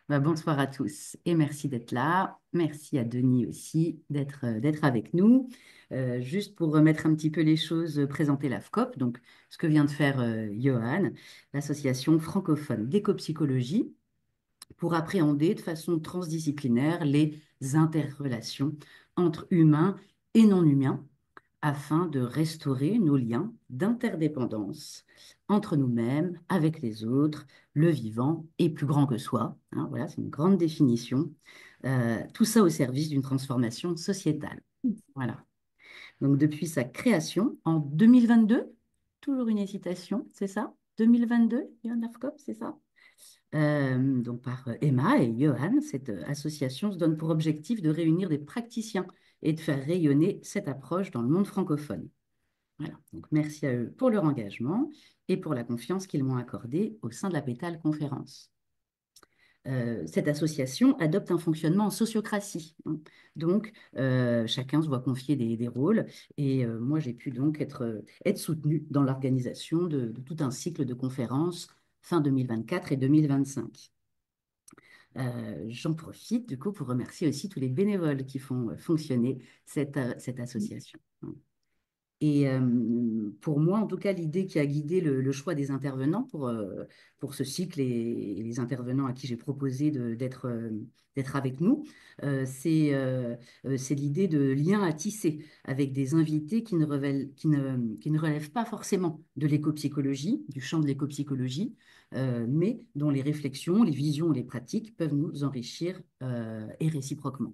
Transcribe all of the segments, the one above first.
Bonsoir à tous et merci d'être là. Merci à Denis aussi d'être avec nous. Juste pour remettre un petit peu les choses, présenter la FCOP, donc ce que vient de faire Johan, l'association francophone d'éco-psychologie, pour appréhender de façon transdisciplinaire les interrelations entre humains et non-humains afin de restaurer nos liens d'interdépendance entre nous-mêmes, avec les autres, le vivant et plus grand que soi. Hein, voilà, c'est une grande définition. Tout ça au service d'une transformation sociétale. Voilà. Donc depuis sa création en 2022, toujours une hésitation, c'est ça? 2022, Johan Lafkop, c'est ça? Donc par Emma et Johan, cette association se donne pour objectif de réunir des praticiens et de faire rayonner cette approche dans le monde francophone. Voilà. Donc merci à eux pour leur engagement et pour la confiance qu'ils m'ont accordée au sein de la Pétale Conférence. Cette association adopte un fonctionnement en sociocratie, hein. Donc, chacun se voit confier des rôles et moi, j'ai pu donc être soutenue dans l'organisation de tout un cycle de conférences fin 2024 et 2025. J'en profite du coup pour remercier aussi tous les bénévoles qui font fonctionner cette association. Et pour moi, en tout cas, l'idée qui a guidé le choix des intervenants pour ce cycle et les intervenants à qui j'ai proposé d'être avec nous, c'est l'idée de liens à tisser avec des invités qui ne relèvent pas forcément de l'éco-psychologie, du champ de l'éco-psychologie, mais dont les réflexions, les visions, les pratiques peuvent nous enrichir et réciproquement.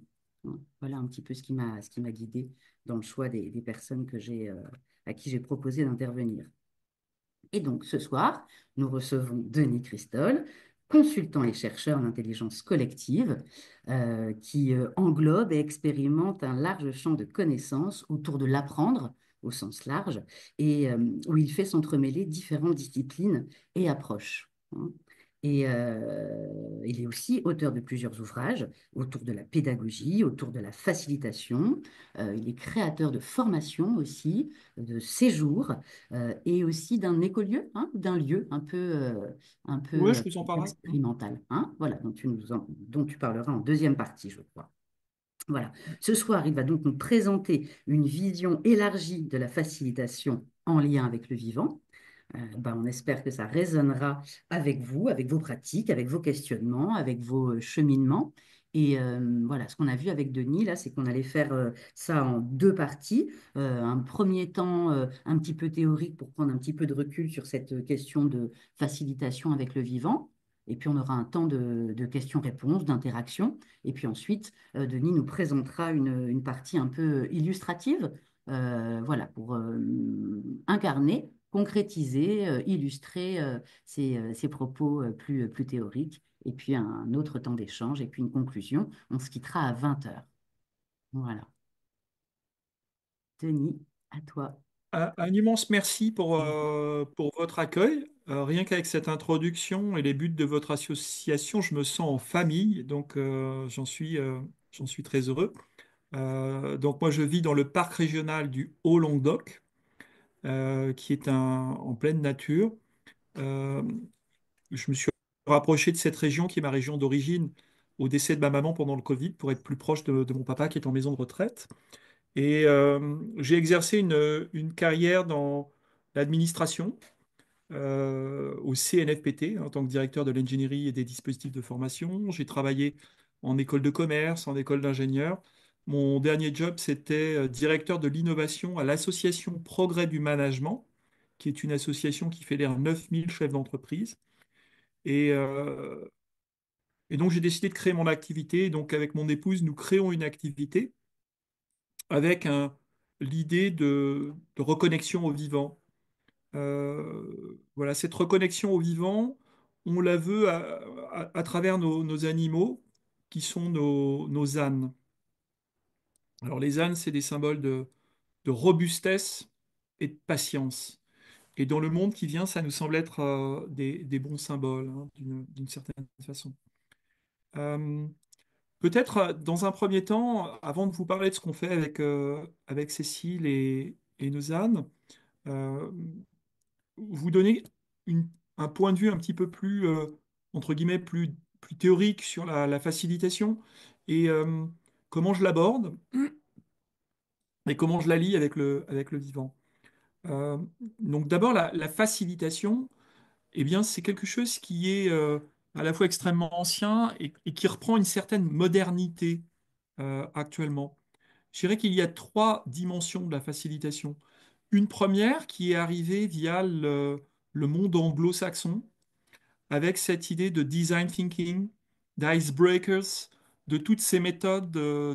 Voilà un petit peu ce qui m'a guidé dans le choix des personnes à qui j'ai proposé d'intervenir. Et donc ce soir, nous recevons Denis Christol, consultant et chercheur en intelligence collective, qui englobe et expérimente un large champ de connaissances autour de l'apprendre au sens large, et où il fait s'entremêler différentes disciplines et approches, hein. Et il est aussi auteur de plusieurs ouvrages autour de la pédagogie, autour de la facilitation. Il est créateur de formations aussi, de séjours, et aussi d'un écolieu, hein, d'un lieu un peu Oui, je vous en parlerai. expérimental, hein, voilà, dont tu parleras en deuxième partie, je crois. Voilà. Ce soir, il va donc nous présenter une vision élargie de la facilitation en lien avec le vivant. On espère que ça résonnera avec vous, avec vos pratiques, avec vos questionnements, avec vos cheminements. Et voilà, ce qu'on a vu avec Denis, là, c'est qu'on allait faire ça en deux parties. Un premier temps un petit peu théorique pour prendre un petit peu de recul sur cette question de facilitation avec le vivant. Et puis on aura un temps de questions-réponses, d'interaction. Et puis ensuite, Denis nous présentera une partie un peu illustrative, voilà, pour incarner, concrétiser, illustrer ces propos plus théoriques. Et puis un autre temps d'échange et puis une conclusion. On se quittera à 20 heures. Voilà. Denis, à toi. Un immense merci pour votre accueil. Rien qu'avec cette introduction et les buts de votre association, je me sens en famille, donc j'en suis très heureux. Donc moi, je vis dans le parc régional du Haut-Languedoc, qui est en pleine nature. Euh, je me suis rapproché de cette région qui est ma région d'origine au décès de ma maman pendant le Covid pour être plus proche de mon papa qui est en maison de retraite. Et j'ai exercé une carrière dans l'administration au CNFPT en tant que directeur de l'ingénierie et des dispositifs de formation. J'ai travaillé en école de commerce, en école d'ingénieur. Mon dernier job, c'était directeur de l'innovation à l'association Progrès du Management, qui est une association qui fédère 9000 chefs d'entreprise. Et, euh, et donc, j'ai décidé de créer mon activité. Donc, avec mon épouse, nous créons une activité avec l'idée de reconnexion au vivant. Voilà, cette reconnexion au vivant, on la veut à travers nos animaux, qui sont nos ânes. Alors les ânes, c'est des symboles de robustesse et de patience. Et dans le monde qui vient, ça nous semble être des bons symboles, hein, d'une certaine façon. Euh, Peut-être dans un premier temps, avant de vous parler de ce qu'on fait avec Cécile et nos ânes, euh, vous donner un point de vue un petit peu plus, entre guillemets, plus théorique sur la facilitation et comment je l'aborde et comment je la lie avec le vivant. Euh, donc d'abord, la facilitation, eh bien, c'est quelque chose qui est à la fois extrêmement ancien et qui reprend une certaine modernité actuellement. Je dirais qu'il y a trois dimensions de la facilitation. Une première qui est arrivée via le monde anglo-saxon, avec cette idée de design thinking, d'icebreakers, de toutes ces méthodes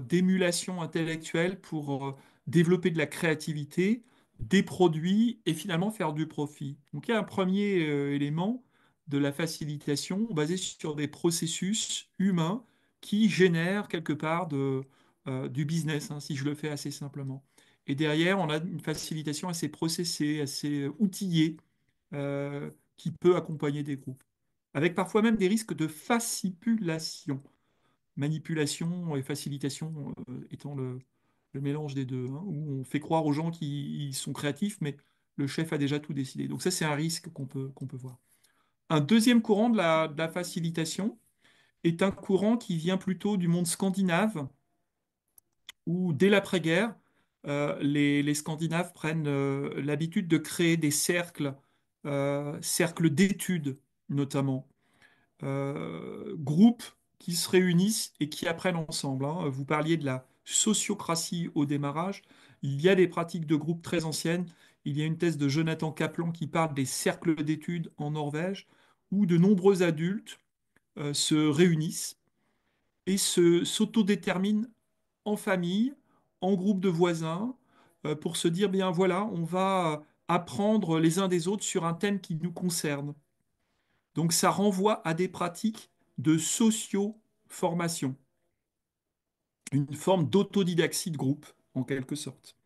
d'émulation intellectuelle pour développer de la créativité, des produits et finalement faire du profit. Donc il y a un premier élément de la facilitation basé sur des processus humains qui génèrent quelque part du business, hein, si je le fais assez simplement. Et derrière, on a une facilitation assez processée, assez outillée, qui peut accompagner des groupes avec parfois même des risques de fascipulation. Manipulation et facilitation étant le mélange des deux, hein, où on fait croire aux gens qu'ils sont créatifs, mais le chef a déjà tout décidé. Donc ça, c'est un risque qu'on peut voir. Un deuxième courant de la facilitation est un courant qui vient plutôt du monde scandinave, où dès l'après-guerre, les Scandinaves prennent l'habitude de créer des cercles, cercles d'études notamment groupes qui se réunissent et qui apprennent ensemble, hein. Vous parliez de la sociocratie au démarrage. Il y a des pratiques de groupe très anciennes. Il y a une thèse de Jonathan Kaplan qui parle des cercles d'études en Norvège, où de nombreux adultes se réunissent et s'autodéterminent en famille, en groupe de voisins, pour se dire, bien voilà, on va apprendre les uns des autres sur un thème qui nous concerne. Donc ça renvoie à des pratiques de socio-formation, une forme d'autodidaxie de groupe, en quelque sorte.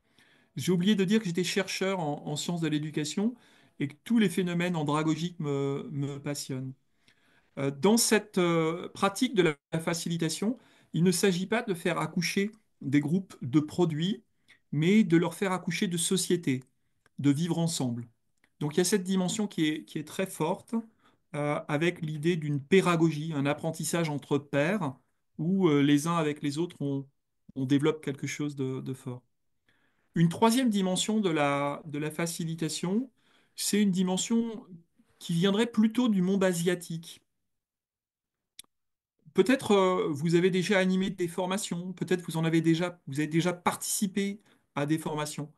J'ai oublié de dire que j'étais chercheur en sciences de l'éducation et que tous les phénomènes andragogiques me passionnent. Dans cette pratique de la facilitation, il ne s'agit pas de faire accoucher des groupes de produits, mais de leur faire accoucher de sociétés, de vivre ensemble. Donc il y a cette dimension qui est très forte, avec l'idée d'une pédagogie, un apprentissage entre pairs, où les uns avec les autres, on développe quelque chose de fort. Une troisième dimension de la facilitation, c'est une dimension qui viendrait plutôt du monde asiatique. Peut-être vous avez déjà animé des formations, peut-être vous avez déjà participé à des formations.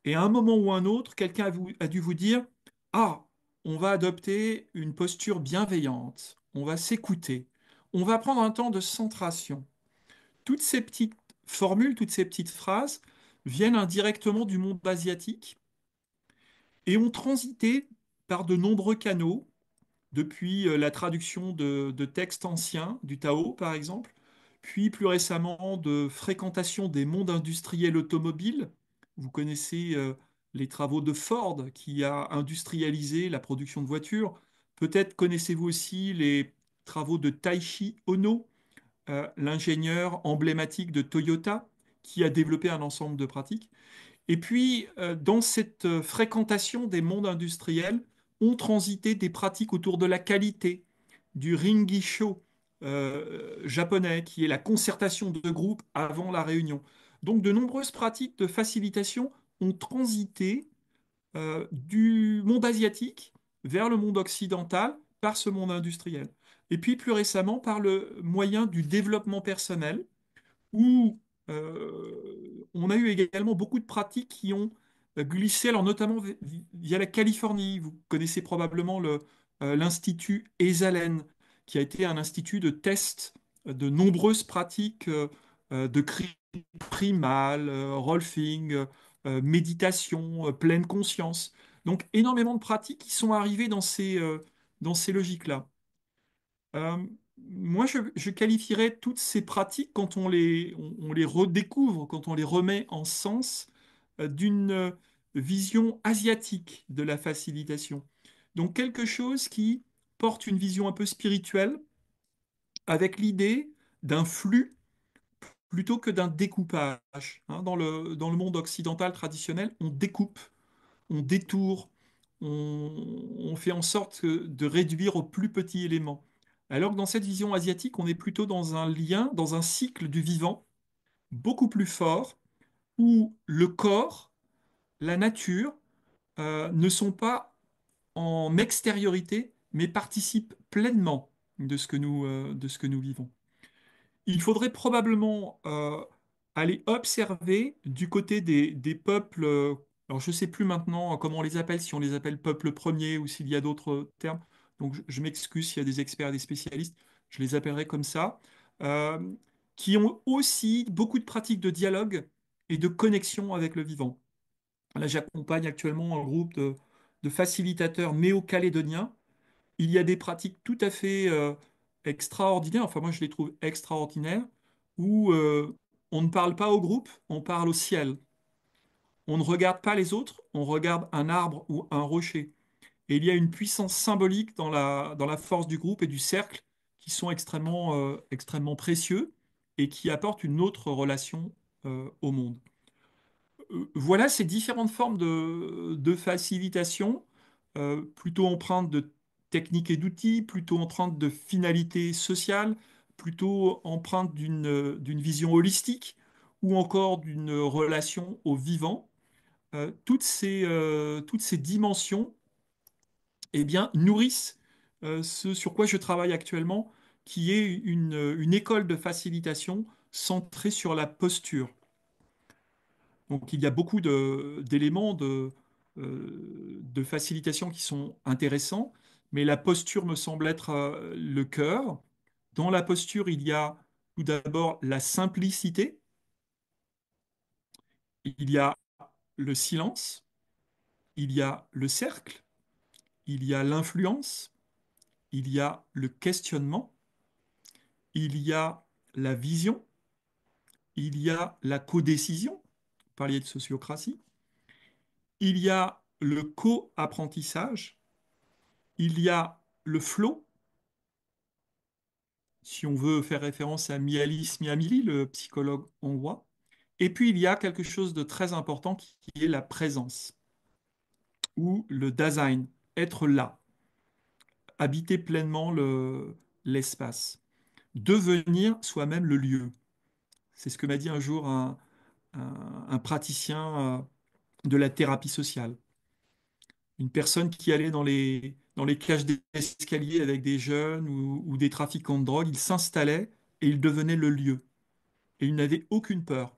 Et à un moment ou un autre, quelqu'un a dû vous dire, ah, on va adopter une posture bienveillante, on va s'écouter, on va prendre un temps de centration. Toutes ces petites formules, toutes ces petites phrases viennent indirectement du monde asiatique et ont transité par de nombreux canaux depuis la traduction de textes anciens, du Tao par exemple, puis plus récemment de fréquentation des mondes industriels automobiles. Vous connaissez les travaux de Ford qui a industrialisé la production de voitures. Peut-être connaissez-vous aussi les travaux de Taishi Ono, l'ingénieur emblématique de Toyota, qui a développé un ensemble de pratiques. Et puis, dans cette fréquentation des mondes industriels, ont transité des pratiques autour de la qualité, du ringisho japonais, qui est la concertation de groupe avant la réunion. Donc, de nombreuses pratiques de facilitation ont transité du monde asiatique vers le monde occidental par ce monde industriel. Et puis, plus récemment, par le moyen du développement personnel où on a eu également beaucoup de pratiques qui ont glissé, alors notamment via la Californie. Vous connaissez probablement l'Institut Esalen, qui a été un institut de test de nombreuses pratiques de cri primal, rolfing, méditation, pleine conscience. Donc énormément de pratiques qui sont arrivées dans ces logiques-là. Euh, moi, je qualifierais toutes ces pratiques, quand on les redécouvre, quand on les remet en sens, d'une vision asiatique de la facilitation. Donc quelque chose qui porte une vision un peu spirituelle, avec l'idée d'un flux plutôt que d'un découpage, hein. Dans le monde occidental traditionnel, on découpe, on détourne, on fait en sorte de réduire au plus petit élément. Alors que dans cette vision asiatique, on est plutôt dans un lien, dans un cycle du vivant beaucoup plus fort, où le corps, la nature, ne sont pas en extériorité, mais participent pleinement de ce que nous vivons. Il faudrait probablement aller observer du côté des peuples, alors je ne sais plus maintenant comment on les appelle, si on les appelle peuples premiers ou s'il y a d'autres termes, donc je m'excuse s'il y a des experts et des spécialistes, je les appellerai comme ça, euh, qui ont aussi beaucoup de pratiques de dialogue et de connexion avec le vivant. Là, j'accompagne actuellement un groupe de facilitateurs néo-calédoniens. Il y a des pratiques tout à fait extraordinaires, enfin moi je les trouve extraordinaires, où on ne parle pas au groupe, on parle au ciel. On ne regarde pas les autres, on regarde un arbre ou un rocher. Et il y a une puissance symbolique dans la force du groupe et du cercle qui sont extrêmement précieux et qui apportent une autre relation au monde. Voilà ces différentes formes de facilitation, plutôt empreintes de techniques et d'outils, plutôt empreintes de finalités sociales, plutôt empreintes d'une vision holistique ou encore d'une relation au vivant. Toutes ces dimensions, eh bien, nourrissent ce sur quoi je travaille actuellement, qui est une école de facilitation centrée sur la posture. Donc il y a beaucoup d'éléments de facilitation qui sont intéressants, mais la posture me semble être le cœur. Dans la posture, il y a tout d'abord la simplicité, il y a le silence, il y a le cercle, il y a l'influence, il y a le questionnement, il y a la vision, il y a la codécision, vous parliez de sociocratie, il y a le co-apprentissage, il y a le flow, si on veut faire référence à Mihalis Csikszentmihalyi, le psychologue hongrois. Et puis il y a quelque chose de très important qui est la présence, ou le Dasein, être là, habiter pleinement l'espace, devenir soi-même le lieu. C'est ce que m'a dit un jour un praticien de la thérapie sociale. Une personne qui allait dans les cages d'escalier avec des jeunes ou des trafiquants de drogue, il s'installait et il devenait le lieu. Et il n'avait aucune peur.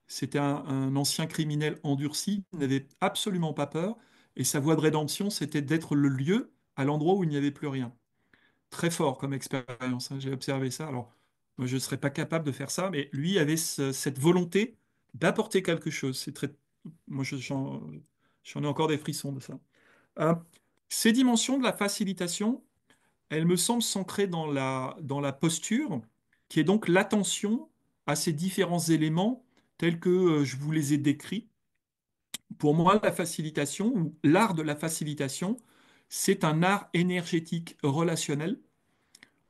C'était un ancien criminel endurci, il n'avait absolument pas peur, et sa voie de rédemption, c'était d'être le lieu à l'endroit où il n'y avait plus rien. Très fort comme expérience, hein, j'ai observé ça. Alors, moi, je ne serais pas capable de faire ça, mais lui avait cette volonté d'apporter quelque chose. C'est très... Moi, j'en ai encore des frissons de ça. Euh, ces dimensions de la facilitation, elles me semblent s'ancrer dans la posture, qui est donc l'attention à ces différents éléments tels que je vous les ai décrits. Pour moi, la facilitation, ou l'art de la facilitation, c'est un art énergétique relationnel,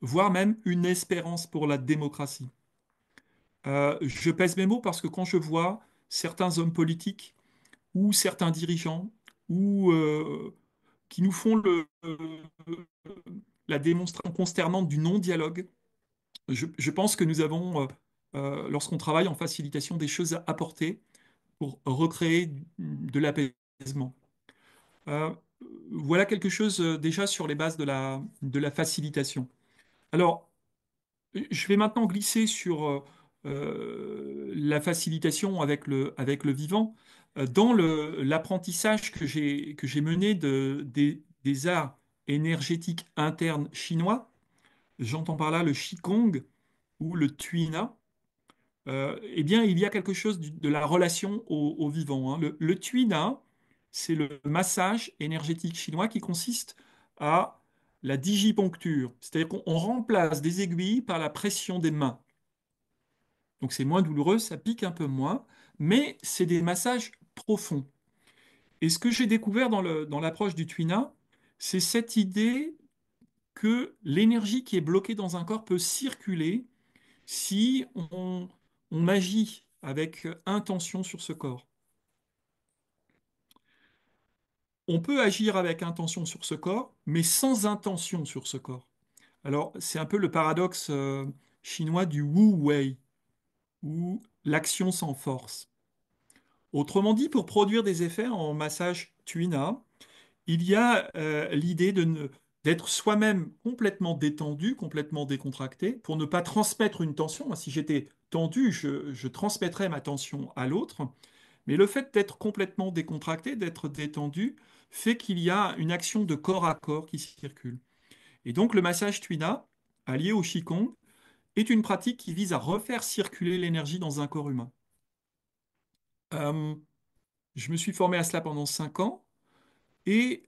voire même une espérance pour la démocratie. Je pèse mes mots parce que quand je vois certains hommes politiques ou certains dirigeants ou qui nous font la démonstration consternante du non-dialogue. Je pense que nous avons, lorsqu'on travaille en facilitation, des choses à apporter pour recréer de l'apaisement. Euh, voilà quelque chose déjà sur les bases de la facilitation. Alors, je vais maintenant glisser sur la facilitation avec le vivant. Dans l'apprentissage que j'ai mené des arts énergétiques internes chinois, j'entends par là le Qigong ou le Tuina. Eh bien, il y a quelque chose de la relation au vivant, hein. Le Tuina, c'est le massage énergétique chinois qui consiste à la digiponcture, c'est-à-dire qu'on remplace des aiguilles par la pression des mains. Donc c'est moins douloureux, ça pique un peu moins, mais c'est des massages profonds. Et ce que j'ai découvert dans l'approche du Tuina, c'est cette idée que l'énergie qui est bloquée dans un corps peut circuler si on agit avec intention sur ce corps. On peut agir avec intention sur ce corps, mais sans intention sur ce corps. Alors, c'est un peu le paradoxe chinois du Wu Wei, où l'action sans force. Autrement dit, pour produire des effets en massage tuina, il y a l'idée d'être soi-même complètement détendu, complètement décontracté, pour ne pas transmettre une tension. Moi, si j'étais tendu, je transmettrais ma tension à l'autre. Mais le fait d'être complètement décontracté, d'être détendu, fait qu'il y a une action de corps à corps qui circule. Et donc, le massage tuina, allié au Qigong, est une pratique qui vise à refaire circuler l'énergie dans un corps humain. Euh, je me suis formé à cela pendant 5 ans. Et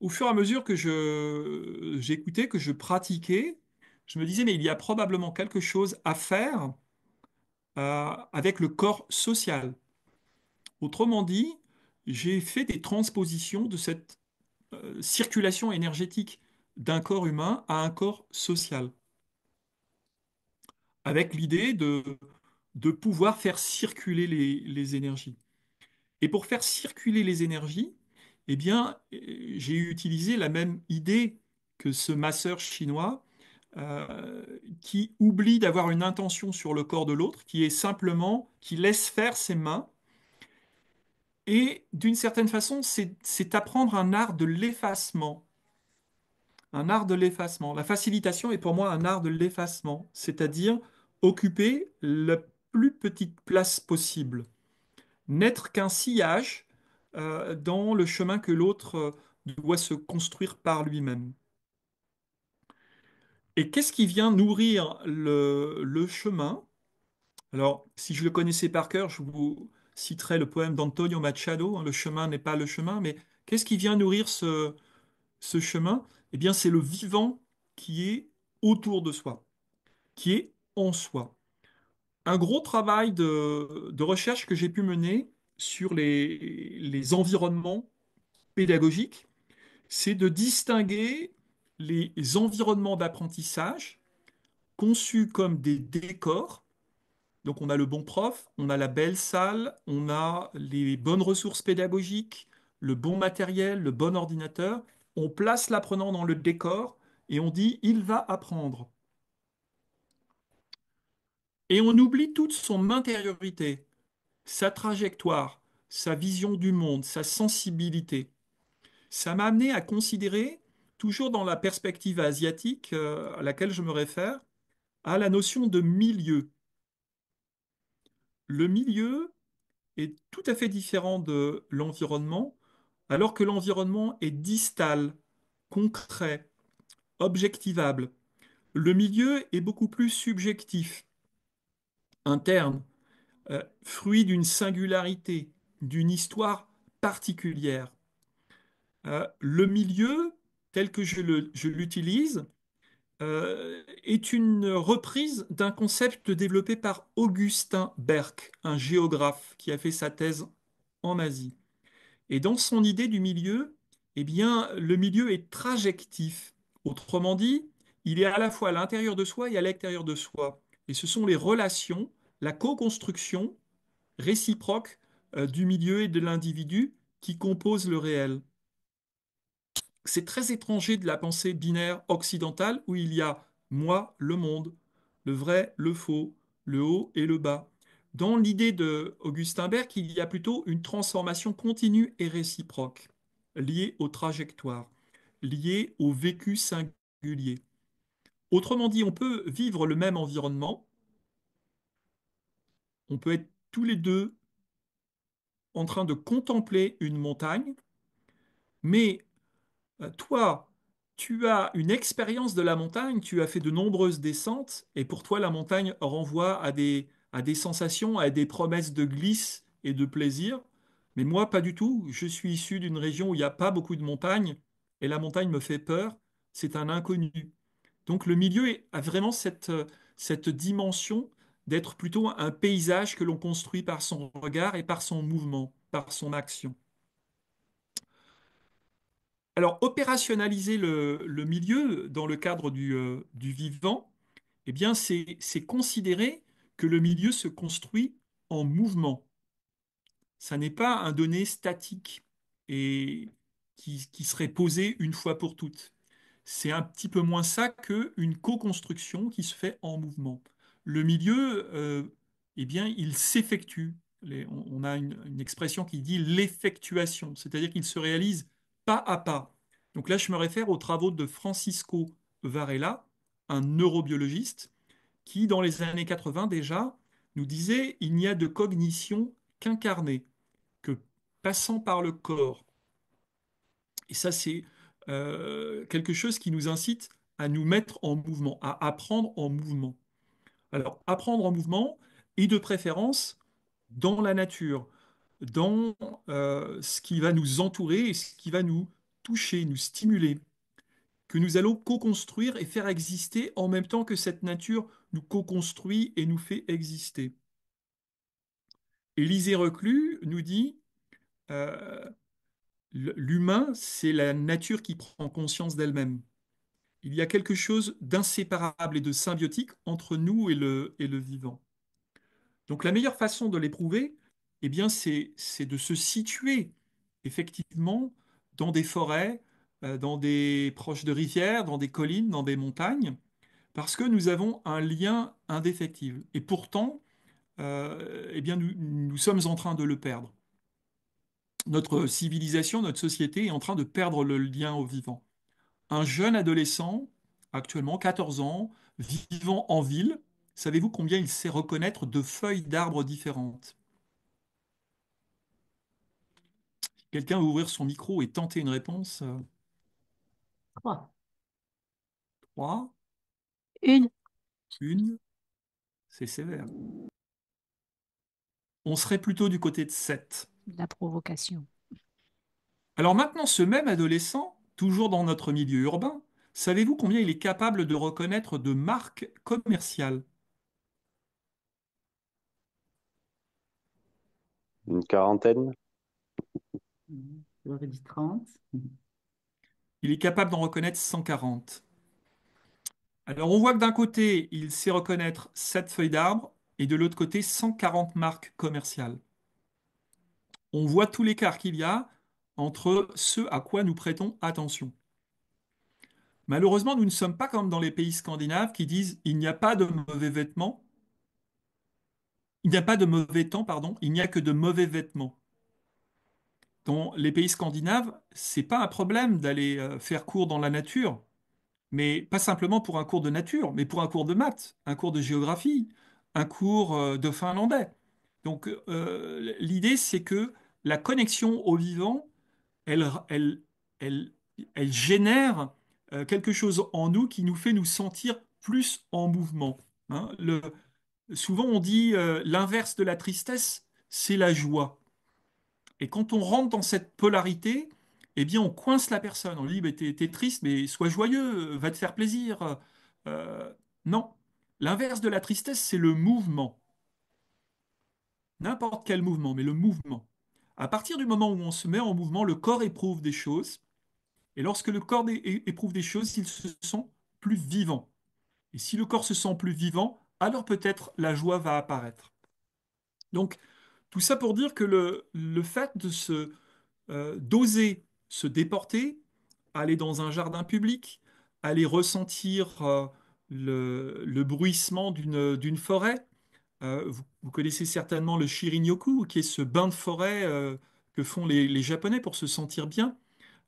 au fur et à mesure que j'écoutais, que je pratiquais, je me disais, mais il y a probablement quelque chose à faire avec le corps social. Autrement dit, j'ai fait des transpositions de cette circulation énergétique d'un corps humain à un corps social, avec l'idée de pouvoir faire circuler les énergies. Et pour faire circuler les énergies, eh bien, j'ai utilisé la même idée que ce masseur chinois qui oublie d'avoir une intention sur le corps de l'autre, qui est simplement, qui laisse faire ses mains. Et d'une certaine façon, c'est apprendre un art de l'effacement. Un art de l'effacement. La facilitation est pour moi un art de l'effacement, c'est-à-dire occuper la plus petite place possible, n'être qu'un sillage dans le chemin que l'autre doit se construire par lui-même. Et qu'est-ce qui vient nourrir le chemin? Alors, si je le connaissais par cœur, je vous citerai le poème d'Antonio Machado, hein, Le chemin n'est pas le chemin, mais qu'est-ce qui vient nourrir ce chemin? Eh bien, c'est le vivant qui est autour de soi, qui est en soi. Un gros travail de recherche que j'ai pu mener sur les environnements pédagogique, c'est de distinguer les environnements d'apprentissage conçus comme des décors. Donc on a le bon prof, on a la belle salle, on a les bonnes ressources pédagogiques, le bon matériel, le bon ordinateur. On place l'apprenant dans le décor et on dit il va apprendre. Et on oublie toute son intériorité, sa trajectoire, sa vision du monde, sa sensibilité. Ça m'a amené à considérer, toujours dans la perspective asiatique à laquelle je me réfère, à la notion de milieu. Le milieu est tout à fait différent de l'environnement, alors que l'environnement est distal, concret, objectivable. Le milieu est beaucoup plus subjectif, interne, fruit d'une singularité, d'une histoire particulière. Le milieu, tel que je l'utilise, est une reprise d'un concept développé par Augustin Berck, un géographe qui a fait sa thèse en Asie. Et dans son idée du milieu, eh bien, le milieu est trajectif. Autrement dit, il est à la fois à l'intérieur de soi et à l'extérieur de soi. Et ce sont les relations, la co-construction réciproque du milieu et de l'individu qui composent le réel. C'est très étranger de la pensée binaire occidentale où il y a moi, le monde, le vrai, le faux, le haut et le bas. Dans l'idée de Augustin Berg, il y a plutôt une transformation continue et réciproque, liée aux trajectoires, liée au vécu singulier. Autrement dit, on peut vivre le même environnement, on peut être tous les deux en train de contempler une montagne, mais toi, tu as une expérience de la montagne, tu as fait de nombreuses descentes, et pour toi, la montagne renvoie à des sensations, à des promesses de glisse et de plaisir. Mais moi, pas du tout. Je suis issu d'une région où il n'y a pas beaucoup de montagnes, et la montagne me fait peur. C'est un inconnu. Donc le milieu a vraiment cette dimension d'être plutôt un paysage que l'on construit par son regard et par son mouvement, par son action. Alors, opérationnaliser le milieu dans le cadre du vivant, eh bien, c'est considérer que le milieu se construit en mouvement. Ça n'est pas un donné statique et qui serait posé une fois pour toutes. c'est un petit peu moins ça qu'une co-construction qui se fait en mouvement. Le milieu, eh bien, il s'effectue. On a une expression qui dit l'effectuation, c'est-à-dire qu'il se réalise pas à pas. Donc là, je me réfère aux travaux de Francisco Varela, un neurobiologiste, qui, dans les années 80 déjà, nous disait il n'y a de cognition qu'incarnée, que passant par le corps. Et ça, c'est quelque chose qui nous incite à nous mettre en mouvement, à apprendre en mouvement. Alors, apprendre en mouvement et de préférence dans la nature, dans ce qui va nous entourer et ce qui va nous toucher, nous stimuler, que nous allons co-construire et faire exister en même temps que cette nature nous co-construit et nous fait exister. Élisée Reclus nous dit euh, l'humain, c'est la nature qui prend conscience d'elle-même. Il y a quelque chose d'inséparable et de symbiotique entre nous et le vivant. Donc la meilleure façon de l'éprouver, eh bien, c'est de se situer effectivement dans des forêts, dans des proches de rivières, dans des collines, dans des montagnes, parce que nous avons un lien indéfectible. Et pourtant, eh bien, nous sommes en train de le perdre. Notre civilisation, notre société est en train de perdre le lien au vivant. Un jeune adolescent, actuellement 14 ans, vivant en ville, savez-vous combien il sait reconnaître de feuilles d'arbres différentes? Quelqu'un va ouvrir son micro et tenter une réponse. 3. 3, Une, une, c'est sévère. On serait plutôt du côté de 7. la provocation. Alors maintenant, ce même adolescent, toujours dans notre milieu urbain, savez-vous combien il est capable de reconnaître de marques commerciales? Une quarantaine? J'aurais dit 30. Il est capable d'en reconnaître 140. Alors on voit que d'un côté, il sait reconnaître 7 feuilles d'arbre et de l'autre côté, 140 marques commerciales. On voit tout l'écart qu'il y a entre ce à quoi nous prêtons attention. Malheureusement, nous ne sommes pas comme dans les pays scandinaves qui disent il n'y a pas de mauvais vêtements, il n'y a pas de mauvais temps, pardon, il n'y a que de mauvais vêtements. Dans les pays scandinaves, c'est pas un problème d'aller faire cours dans la nature, mais pas simplement pour un cours de nature, mais pour un cours de maths, un cours de géographie, un cours de finlandais. Donc l'idée, c'est que la connexion au vivant, elle, elle, elle, elle génère quelque chose en nous qui nous fait nous sentir plus en mouvement. Hein. Souvent, on dit l'inverse de la tristesse, c'est la joie. Et quand on rentre dans cette polarité, eh bien, on coince la personne. On lui dit, mais t'es triste, mais sois joyeux, va te faire plaisir. Euh, non. L'inverse de la tristesse, c'est le mouvement. N'importe quel mouvement, mais le mouvement. À partir du moment où on se met en mouvement, le corps éprouve des choses. Et lorsque le corps éprouve des choses, il se sent plus vivant. Et si le corps se sent plus vivant, alors peut-être la joie va apparaître. Donc, tout ça pour dire que le fait d'oser se déporter, aller dans un jardin public, aller ressentir le bruissement d'une forêt. Vous connaissez certainement le Shirin-yoku, qui est ce bain de forêt que font les Japonais pour se sentir bien,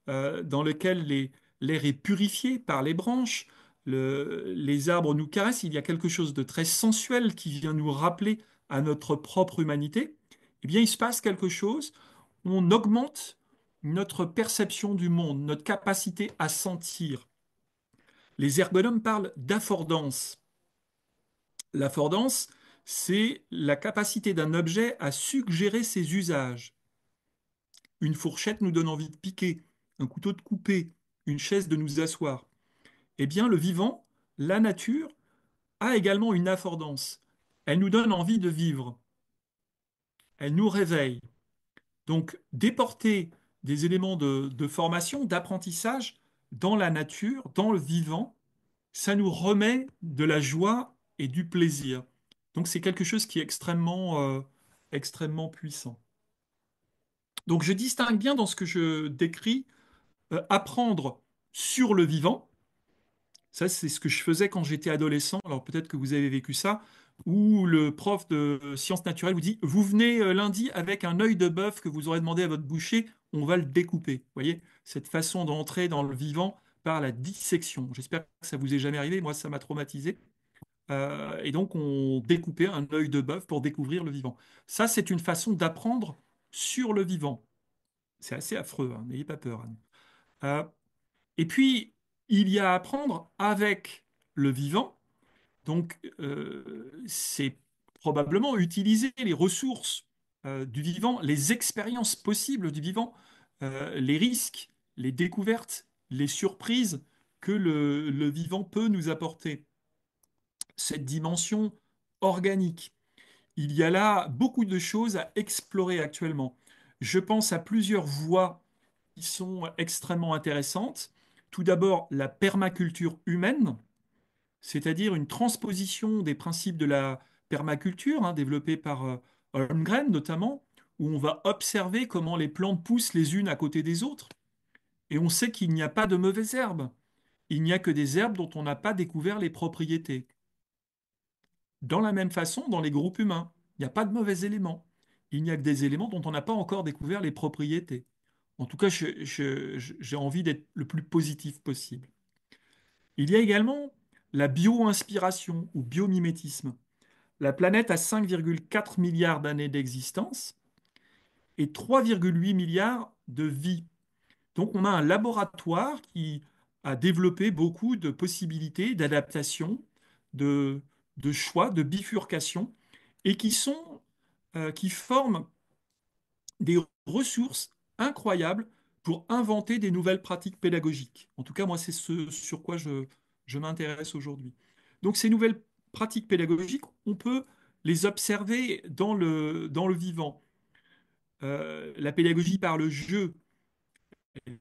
dans lequel l'air est purifié par les branches, les arbres nous caressent, il y a quelque chose de très sensuel qui vient nous rappeler à notre propre humanité. Eh bien, il se passe quelque chose, on augmente notre perception du monde, notre capacité à sentir. Les ergonomes parlent d'affordance. L'affordance, c'est la capacité d'un objet à suggérer ses usages. Une fourchette nous donne envie de piquer, un couteau de couper, une chaise de nous asseoir. Eh bien, le vivant, la nature, a également une affordance. Elle nous donne envie de vivre. Elle nous réveille. Donc, déporter des éléments de formation, d'apprentissage dans la nature, dans le vivant, ça nous remet de la joie et du plaisir. Donc, c'est quelque chose qui est extrêmement puissant. Donc, je distingue bien dans ce que je décris apprendre sur le vivant, Ça, c'est ce que je faisais quand j'étais adolescent. Alors peut-être que vous avez vécu ça, où le prof de sciences naturelles vous dit, vous venez lundi avec un œil de bœuf que vous aurez demandé à votre boucher, on va le découper. Vous voyez, cette façon d'entrer dans le vivant par la dissection. J'espère que ça vous est jamais arrivé. Moi, ça m'a traumatisé. Et donc, on découpait un œil de bœuf pour découvrir le vivant. Ça, c'est une façon d'apprendre sur le vivant. C'est assez affreux, hein, n'ayez pas peur, Anne. Euh, et puis, il y a à apprendre avec le vivant. Donc, c'est probablement utiliser les ressources du vivant, les expériences possibles du vivant, les risques, les découvertes, les surprises que le vivant peut nous apporter. Cette dimension organique. Il y a là beaucoup de choses à explorer actuellement. Je pense à plusieurs voies qui sont extrêmement intéressantes. Tout d'abord, la permaculture humaine, c'est-à-dire une transposition des principes de la permaculture, hein, développée par Holmgren notamment, où on va observer comment les plantes poussent les unes à côté des autres. Et on sait qu'il n'y a pas de mauvaises herbes. Il n'y a que des herbes dont on n'a pas découvert les propriétés. Dans la même façon, dans les groupes humains, il n'y a pas de mauvais éléments. Il n'y a que des éléments dont on n'a pas encore découvert les propriétés. En tout cas, j'ai envie d'être le plus positif possible. Il y a également la bio-inspiration ou biomimétisme. La planète a 5,4 milliards d'années d'existence et 3,8 milliards de vie. Donc on a un laboratoire qui a développé beaucoup de possibilités d'adaptation, de, de choix, de bifurcation, et qui forment des ressources incroyables pour inventer des nouvelles pratiques pédagogiques. En tout cas, moi, c'est ce sur quoi je m'intéresse aujourd'hui. Donc ces nouvelles pratiques pédagogiques, on peut les observer dans le vivant. La pédagogie par le jeu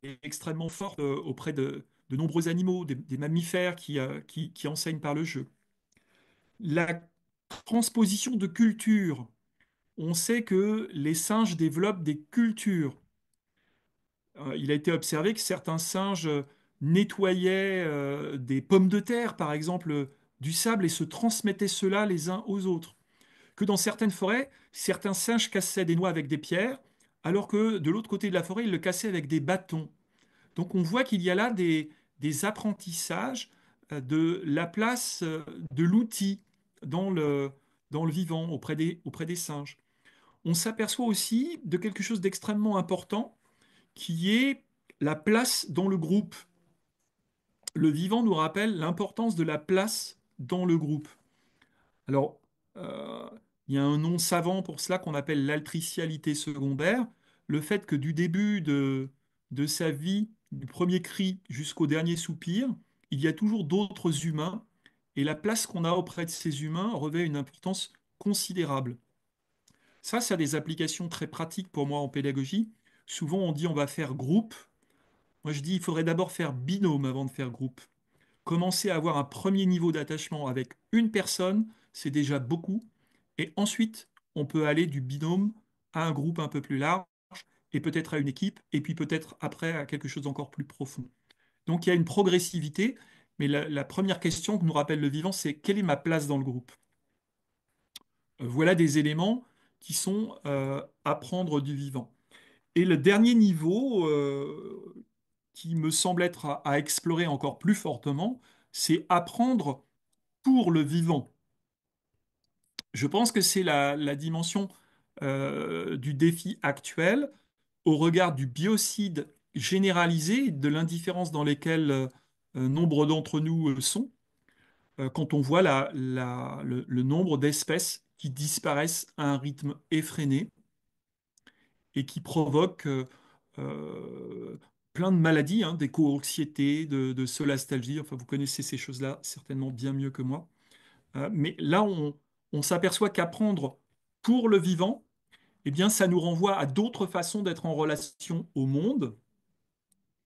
est extrêmement forte auprès de nombreux animaux, des mammifères qui enseignent par le jeu. La transposition de culture. On sait que les singes développent des cultures. Il a été observé que certains singes nettoyaient des pommes de terre, par exemple, du sable et se transmettaient cela les uns aux autres. Que dans certaines forêts, certains singes cassaient des noix avec des pierres, alors que de l'autre côté de la forêt, ils le cassaient avec des bâtons. Donc on voit qu'il y a là des apprentissages de la place de l'outil dans dans le vivant auprès des singes. On s'aperçoit aussi de quelque chose d'extrêmement important qui est la place dans le groupe. Le vivant nous rappelle l'importance de la place dans le groupe. Alors, euh, il y a un nom savant pour cela qu'on appelle l'altricialité secondaire, le fait que du début de sa vie, du premier cri jusqu'au dernier soupir, il y a toujours d'autres humains, et la place qu'on a auprès de ces humains revêt une importance considérable. Ça a des applications très pratiques pour moi en pédagogie. Souvent, on dit on va faire groupe. Moi, je dis il faudrait d'abord faire binôme avant de faire groupe. Commencer à avoir un premier niveau d'attachement avec une personne, c'est déjà beaucoup. Et ensuite, on peut aller du binôme à un groupe un peu plus large, et peut-être à une équipe, et puis peut-être après à quelque chose d'encore plus profond. Donc il y a une progressivité, mais la première question que nous rappelle le vivant, c'est quelle est ma place dans le groupe? Voilà des éléments qui sont à prendre du vivant. Et le dernier niveau, qui me semble être à explorer encore plus fortement, c'est apprendre pour le vivant. Je pense que c'est la dimension du défi actuel au regard du biocide généralisé, de l'indifférence dans laquelle nombre d'entre nous sont, quand on voit le nombre d'espèces qui disparaissent à un rythme effréné et qui provoquent plein de maladies, hein, d'éco-anxiété, de solastalgie. Enfin, vous connaissez ces choses-là certainement bien mieux que moi. Mais là, on s'aperçoit qu'apprendre pour le vivant, eh bien, ça nous renvoie à d'autres façons d'être en relation au monde.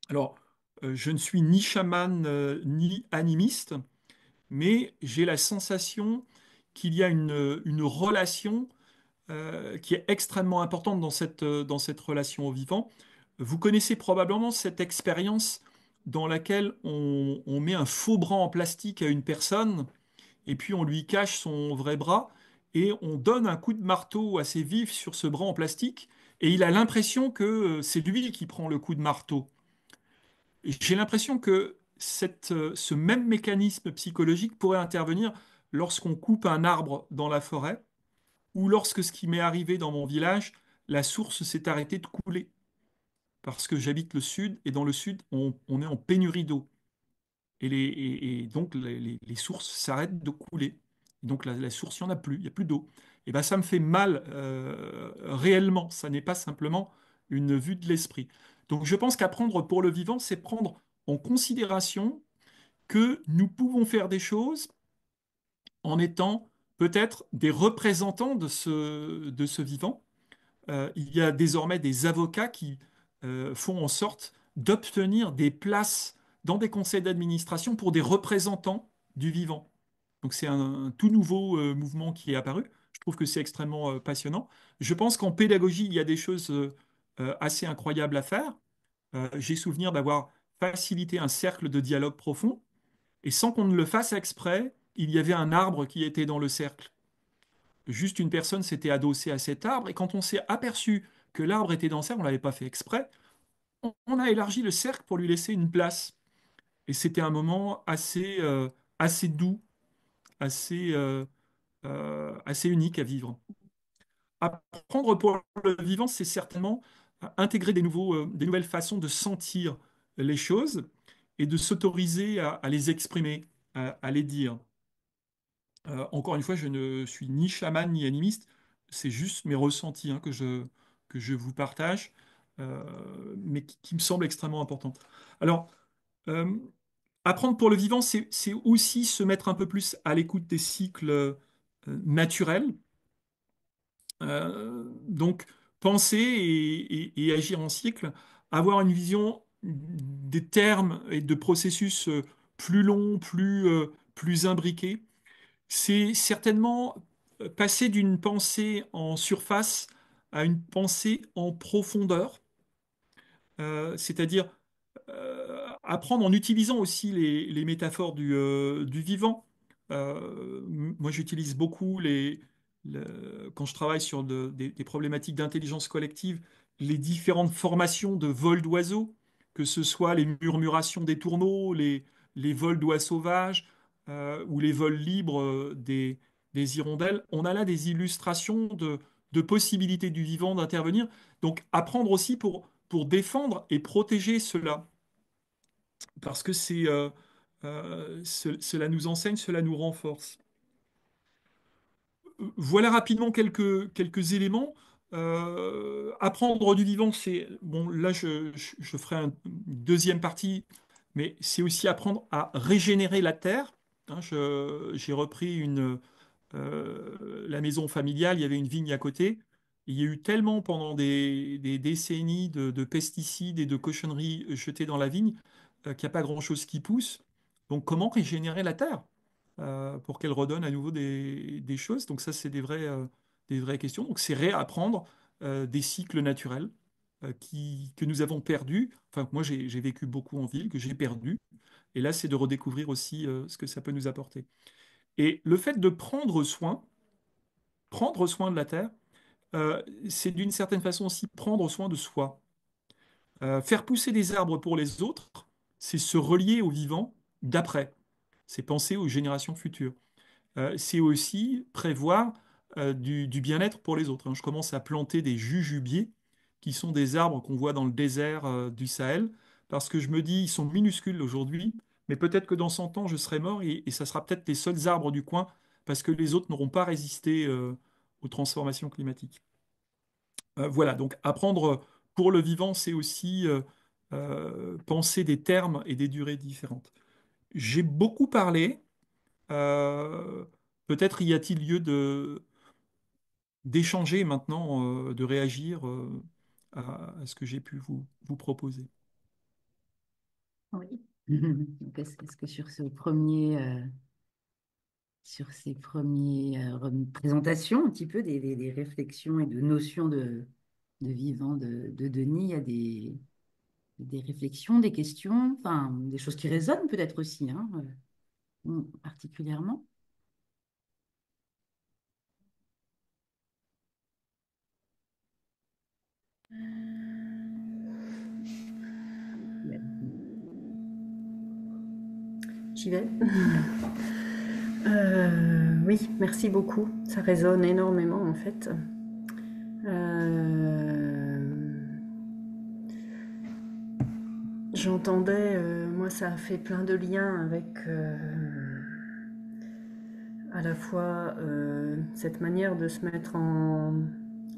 Alors, je ne suis ni chaman ni animiste, mais j'ai la sensation qu'il y a une relation qui est extrêmement importante dans dans cette relation au vivant. Vous connaissez probablement cette expérience dans laquelle on met un faux bras en plastique à une personne et puis on lui cache son vrai bras et on donne un coup de marteau assez vif sur ce bras en plastique et il a l'impression que c'est lui qui prend le coup de marteau. Et j'ai l'impression que ce même mécanisme psychologique pourrait intervenir lorsqu'on coupe un arbre dans la forêt ou lorsque ce qui m'est arrivé dans mon village, la source s'est arrêtée de couler. Parce que j'habite le sud et dans le sud, on est en pénurie d'eau. Et donc les sources s'arrêtent de couler. Et donc la source, il n'y en a plus, il n'y a plus d'eau. Et ben ça me fait mal réellement. Ça n'est pas simplement une vue de l'esprit. Donc je pense qu'apprendre pour le vivant, c'est prendre en considération que nous pouvons faire des choses en étant peut-être des représentants de ce vivant. Il y a désormais des avocats qui font en sorte d'obtenir des places dans des conseils d'administration pour des représentants du vivant. Donc c'est un tout nouveau mouvement qui est apparu. Je trouve que c'est extrêmement passionnant. Je pense qu'en pédagogie, il y a des choses assez incroyables à faire. J'ai souvenir d'avoir facilité un cercle de dialogue profond, et sans qu'on ne le fasse exprès, il y avait un arbre qui était dans le cercle. Juste une personne s'était adossée à cet arbre, et quand on s'est aperçu que l'arbre était dans le cercle, on ne l'avait pas fait exprès, on a élargi le cercle pour lui laisser une place. Et c'était un moment assez doux, assez, assez unique à vivre. Apprendre pour le vivant, c'est certainement intégrer des nouvelles façons de sentir les choses et de s'autoriser à les exprimer, à les dire. Encore une fois, je ne suis ni chaman ni animiste, c'est juste mes ressentis hein, que je vous partage, mais qui me semblent extrêmement importants. Alors, euh, apprendre pour le vivant, c'est aussi se mettre un peu plus à l'écoute des cycles naturels. Donc, penser et agir en cycle, avoir une vision des termes et de processus plus longs, plus imbriqués. C'est certainement passer d'une pensée en surface à une pensée en profondeur, c'est-à-dire apprendre en utilisant aussi les métaphores du vivant. Moi, j'utilise beaucoup quand je travaille sur des problématiques d'intelligence collective, les différentes formations de vol d'oiseaux, que ce soit les murmurations des tourneaux, les vols d'oies sauvages ou les vols libres des hirondelles. On a là des illustrations de possibilités du vivant d'intervenir. Donc, apprendre aussi pour défendre et protéger cela parce que cela nous enseigne, cela nous renforce. Voilà rapidement quelques éléments. Apprendre du vivant, c'est bon. Là, je ferai une deuxième partie, mais c'est aussi apprendre à régénérer la terre. Hein, j'ai repris la maison familiale. Il y avait une vigne à côté. Il y a eu tellement pendant des décennies de pesticides et de cochonneries jetées dans la vigne qu'il n'y a pas grand-chose qui pousse. Donc, comment régénérer la terre pour qu'elle redonne à nouveau des choses? Donc, ça, c'est des vraies questions. Donc, c'est réapprendre des cycles naturels que nous avons perdus. Enfin, moi, j'ai vécu beaucoup en ville, que j'ai perdu. Et là, c'est de redécouvrir aussi ce que ça peut nous apporter. Et le fait de prendre soin de la terre, c'est d'une certaine façon aussi prendre soin de soi. Faire pousser des arbres pour les autres, c'est se relier au vivant d'après. C'est penser aux générations futures. C'est aussi prévoir du bien-être pour les autres. Hein. Je commence à planter des jujubiers, qui sont des arbres qu'on voit dans le désert du Sahel, parce que je me dis, ils sont minuscules aujourd'hui, mais peut-être que dans 100 ans, je serai mort et ça sera peut-être les seuls arbres du coin, parce que les autres n'auront pas résisté aux transformations climatiques. Voilà, donc apprendre pour le vivant, c'est aussi penser des termes et des durées différentes. J'ai beaucoup parlé. Euh, Peut-être y a-t-il lieu d'échanger maintenant, de réagir à ce que j'ai pu vous proposer. Oui. Donc, est-ce que sur ces premières présentations, un petit peu des réflexions et de notions de vivant de Denis, il y a des réflexions, des questions, enfin, des choses qui résonnent peut-être aussi, hein, particulièrement. J'y vais. Oui, merci beaucoup. Ça résonne énormément en fait. J'entendais, moi ça a fait plein de liens avec à la fois cette manière de se mettre en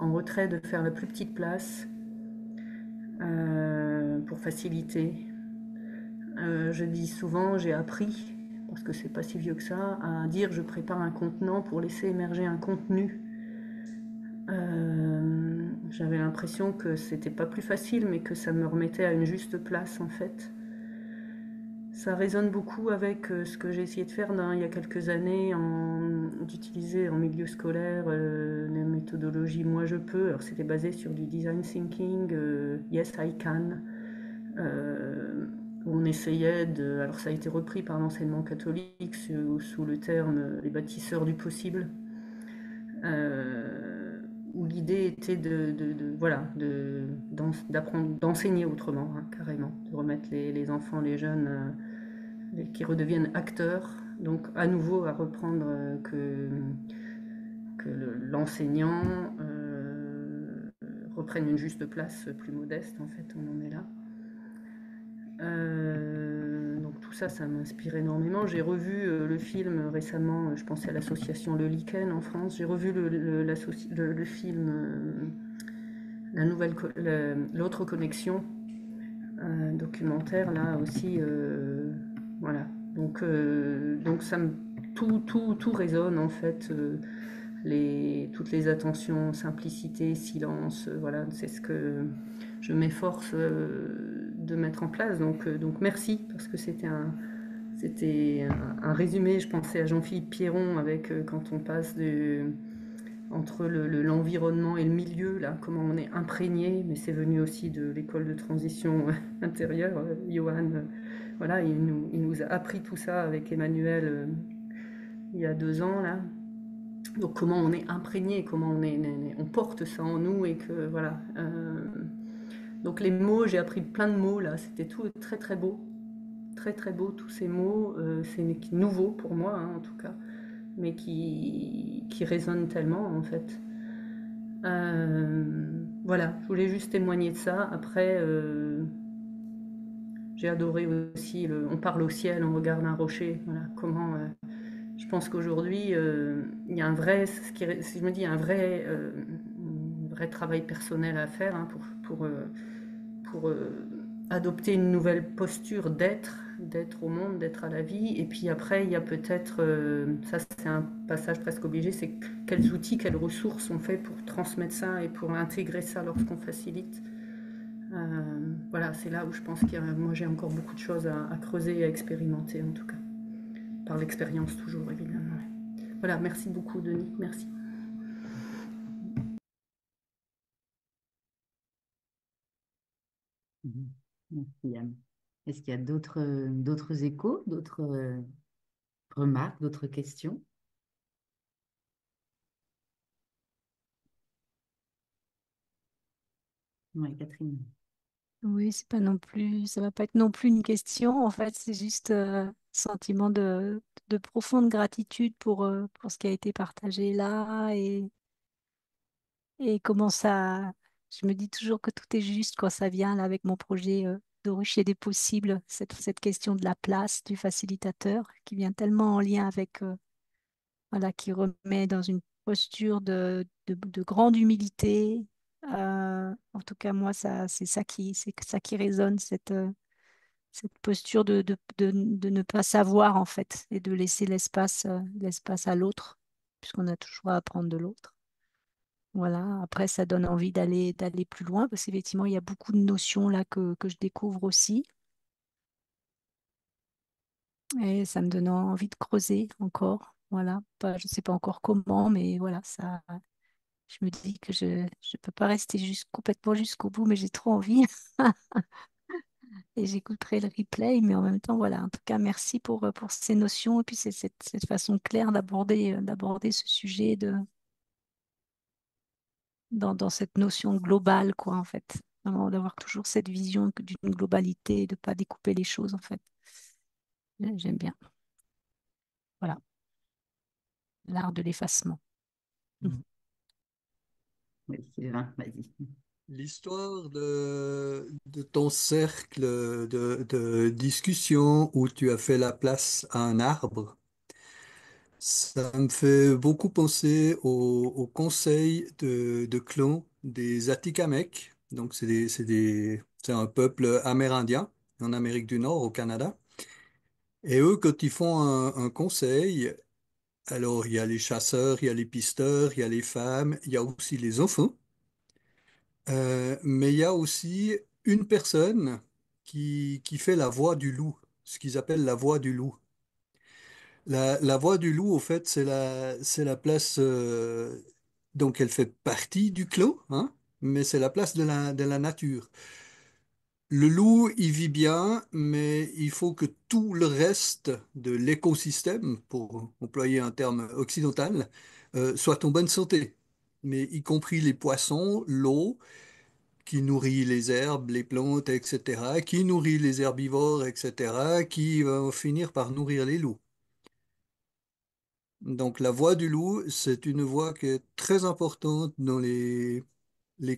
retrait, de faire la plus petite place pour faciliter. Je dis souvent, j'ai appris, parce que c'est pas si vieux que ça, à dire je prépare un contenant pour laisser émerger un contenu. J'avais l'impression que c'était pas plus facile, mais que ça me remettait à une juste place en fait. Ça résonne beaucoup avec ce que j'ai essayé de faire il y a quelques années, d'utiliser en milieu scolaire les méthodologies Moi je peux. Alors c'était basé sur du design thinking, Yes I can, où on essayait de. Alors ça a été repris par l'enseignement catholique sous le terme les bâtisseurs du possible. Où l'idée était voilà, d'apprendre, d'enseigner autrement, hein, carrément, de remettre les enfants, les jeunes, qui redeviennent acteurs, donc à nouveau à reprendre que l'enseignant reprenne une juste place plus modeste, en fait, on en est là. Donc tout ça, ça m'inspire énormément. J'ai revu le film récemment, je pensais à l'association Le Lichen en France, j'ai revu le film l'autre connexion, documentaire là aussi, voilà. Donc tout résonne en fait, toutes les attentions, simplicité, silence, voilà, c'est ce que je m'efforce de mettre en place. Donc merci, parce que c'était un résumé. Je pensais à Jean-Philippe Pierron avec quand on passe entre l'environnement et le milieu, là, comment on est imprégné, mais c'est venu aussi de l'école de transition intérieure, Johan, voilà, il nous a appris tout ça avec Emmanuel il y a 2 ans, là. Donc comment on est imprégné, comment on porte ça en nous et que voilà. Donc les mots, j'ai appris plein de mots là, c'était tout très très beau, très très beau tous ces mots. C'est nouveau pour moi, hein, en tout cas, mais qui résonnent tellement en fait. Voilà, je voulais juste témoigner de ça. Après, j'ai adoré aussi on parle au ciel, on regarde un rocher. Voilà, comment. Je pense qu'aujourd'hui, il y a un vrai, si je me dis, il y a un vrai travail personnel à faire, hein, pour adopter une nouvelle posture d'être au monde, d'être à la vie. Et puis après, il y a peut-être, ça c'est un passage presque obligé, c'est quels outils, quelles ressources on fait pour transmettre ça et pour intégrer ça lorsqu'on facilite. Voilà, c'est là où je pense moi j'ai encore beaucoup de choses à creuser et à expérimenter en tout cas. Par l'expérience toujours, évidemment. Voilà, merci beaucoup Denis, merci. Merci, Anne. Est-ce qu'il y a d'autres échos, d'autres remarques, d'autres questions? Oui, Catherine. Oui, c'est pas non plus, ça va pas être non plus une question. En fait, c'est juste sentiment de profonde gratitude pour ce qui a été partagé là et comment ça. Je me dis toujours que tout est juste quand ça vient là avec mon projet de rucher des possibles, cette question de la place du facilitateur qui vient tellement en lien avec voilà, qui remet dans une posture de grande humilité. En tout cas, moi, c'est ça qui résonne, cette posture de ne pas savoir, en fait, et de laisser l'espace à l'autre, puisqu'on a toujours à apprendre de l'autre. Voilà. Après, ça donne envie d'aller plus loin, parce qu'effectivement, il y a beaucoup de notions là que je découvre aussi. Et ça me donne envie de creuser encore. Voilà. Pas, je ne sais pas encore comment, mais voilà, ça. Je me dis que je ne peux pas rester complètement jusqu'au bout, mais j'ai trop envie. et j'écouterai le replay, mais en même temps, voilà. En tout cas, merci pour ces notions et puis cette façon claire d'aborder ce sujet dans cette notion globale, quoi, en fait. Vraiment, d'avoir toujours cette vision d'une globalité et de ne pas découper les choses, en fait. J'aime bien. Voilà, l'art de l'effacement. Mhm. Oui, Sylvain, vas-y. L'histoire de ton cercle de discussion où tu as fait la place à un arbre, ça me fait beaucoup penser au conseil de clan des Atikamekw. Donc, c'est un peuple amérindien en Amérique du Nord, au Canada. Et eux, quand ils font un conseil, alors il y a les chasseurs, il y a les pisteurs, il y a les femmes, il y a aussi les enfants. Mais il y a aussi une personne qui fait la voix du loup, ce qu'ils appellent la voix du loup. La voix du loup, au fait, c'est la place, donc elle fait partie du clos, hein, mais c'est la place de la nature. Le loup, il vit bien, mais il faut que tout le reste de l'écosystème, pour employer un terme occidental, soit en bonne santé. Mais y compris les poissons, l'eau, qui nourrit les herbes, les plantes, etc., qui nourrit les herbivores, etc., qui va finir par nourrir les loups. Donc la voix du loup, c'est une voix qui est très importante dans les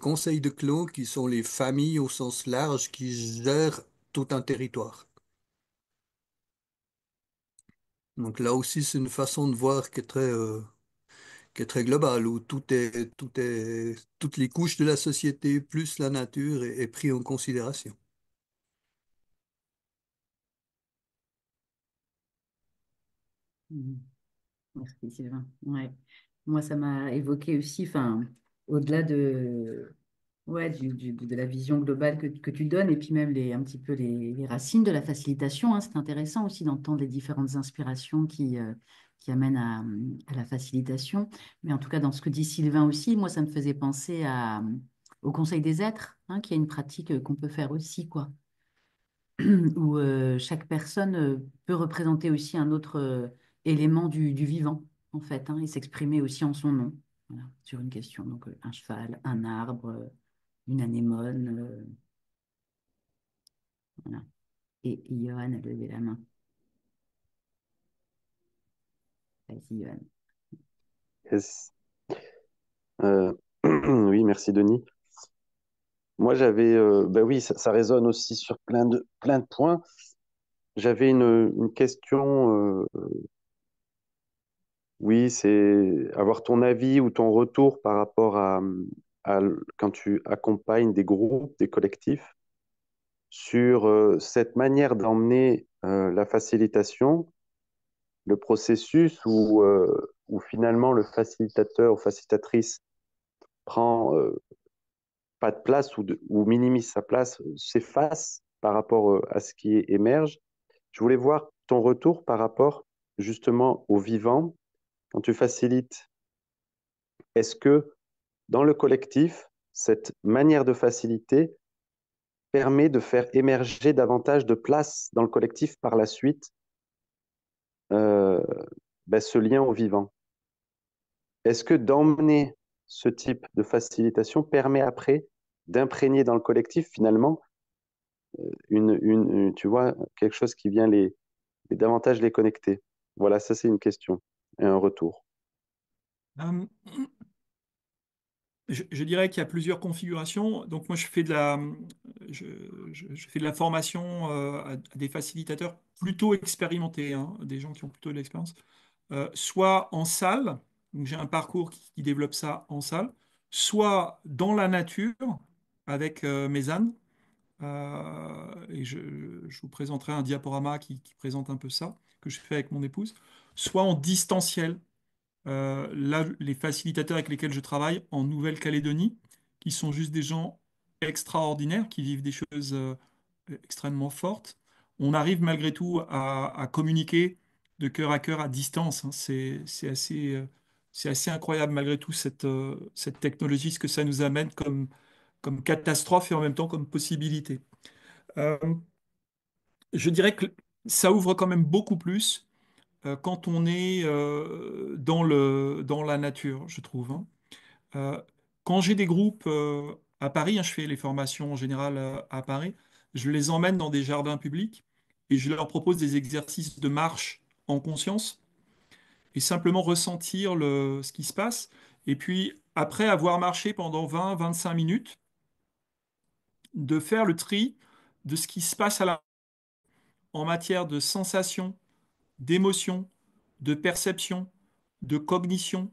conseils de clan, qui sont les familles au sens large qui gèrent tout un territoire. Donc là aussi, c'est une façon de voir qui est très globale, où toutes les couches de la société plus la nature est pris en considération. Mhm. Merci Sylvain. Ouais. Moi, ça m'a évoqué aussi, enfin, au-delà de, ouais, de la vision globale que tu donnes, et puis même un petit peu les racines de la facilitation, hein. C'est intéressant aussi d'entendre les différentes inspirations qui amènent à la facilitation. Mais en tout cas, dans ce que dit Sylvain aussi, moi, ça me faisait penser au Conseil des êtres, hein, qui est une pratique qu'on peut faire aussi, quoi. Où chaque personne peut représenter aussi un autre élément du vivant, en fait, hein, et s'exprimer aussi en son nom, voilà, sur une question. Donc, un cheval, un arbre, une anémone, voilà. Et Johan a levé la main. Vas-y, Johan. Yes. Euh, oui, merci Denis. Moi, ben oui, ça résonne aussi sur plein de points. J'avais une question. Oui, c'est avoir ton avis ou ton retour par rapport quand tu accompagnes des groupes, des collectifs, sur cette manière d'emmener la facilitation, le processus où finalement le facilitateur ou facilitatrice prend pas de place ou minimise sa place, s'efface par rapport à ce qui émerge. Je voulais voir ton retour par rapport justement au vivant. Quand tu facilites, est-ce que dans le collectif, cette manière de faciliter permet de faire émerger davantage de place dans le collectif par la suite, euh, ben, ce lien au vivant? Est-ce que d'emmener ce type de facilitation permet après d'imprégner dans le collectif finalement tu vois, quelque chose qui vient davantage les connecter? Voilà, ça c'est une question et un retour. Euh, je dirais qu'il y a plusieurs configurations. Donc moi, je, je fais de la formation à des facilitateurs plutôt expérimentés, hein, des gens qui ont plutôt de l'expérience, soit en salle, donc j'ai un parcours qui développe ça en salle, soit dans la nature avec mes ânes. Et je vous présenterai un diaporama qui présente un peu ça, que je fais avec mon épouse, soit en distanciel. Là, les facilitateurs avec lesquels je travaille en Nouvelle-Calédonie, qui sont juste des gens extraordinaires, qui vivent des choses extrêmement fortes, on arrive malgré tout à communiquer de cœur à cœur à distance, hein. C'est assez incroyable malgré tout cette technologie, ce que ça nous amène comme catastrophe et en même temps comme possibilité. Euh, je dirais que ça ouvre quand même beaucoup plus quand on est dans la nature, je trouve, hein. Euh, Quand j'ai des groupes à Paris, hein, je fais les formations en général à Paris, je les emmène dans des jardins publics et je leur propose des exercices de marche en conscience et simplement ressentir ce qui se passe. Et puis, après avoir marché pendant 20-25 minutes, de faire le tri de ce qui se passe en matière de sensations, d'émotions, de perception, de cognition,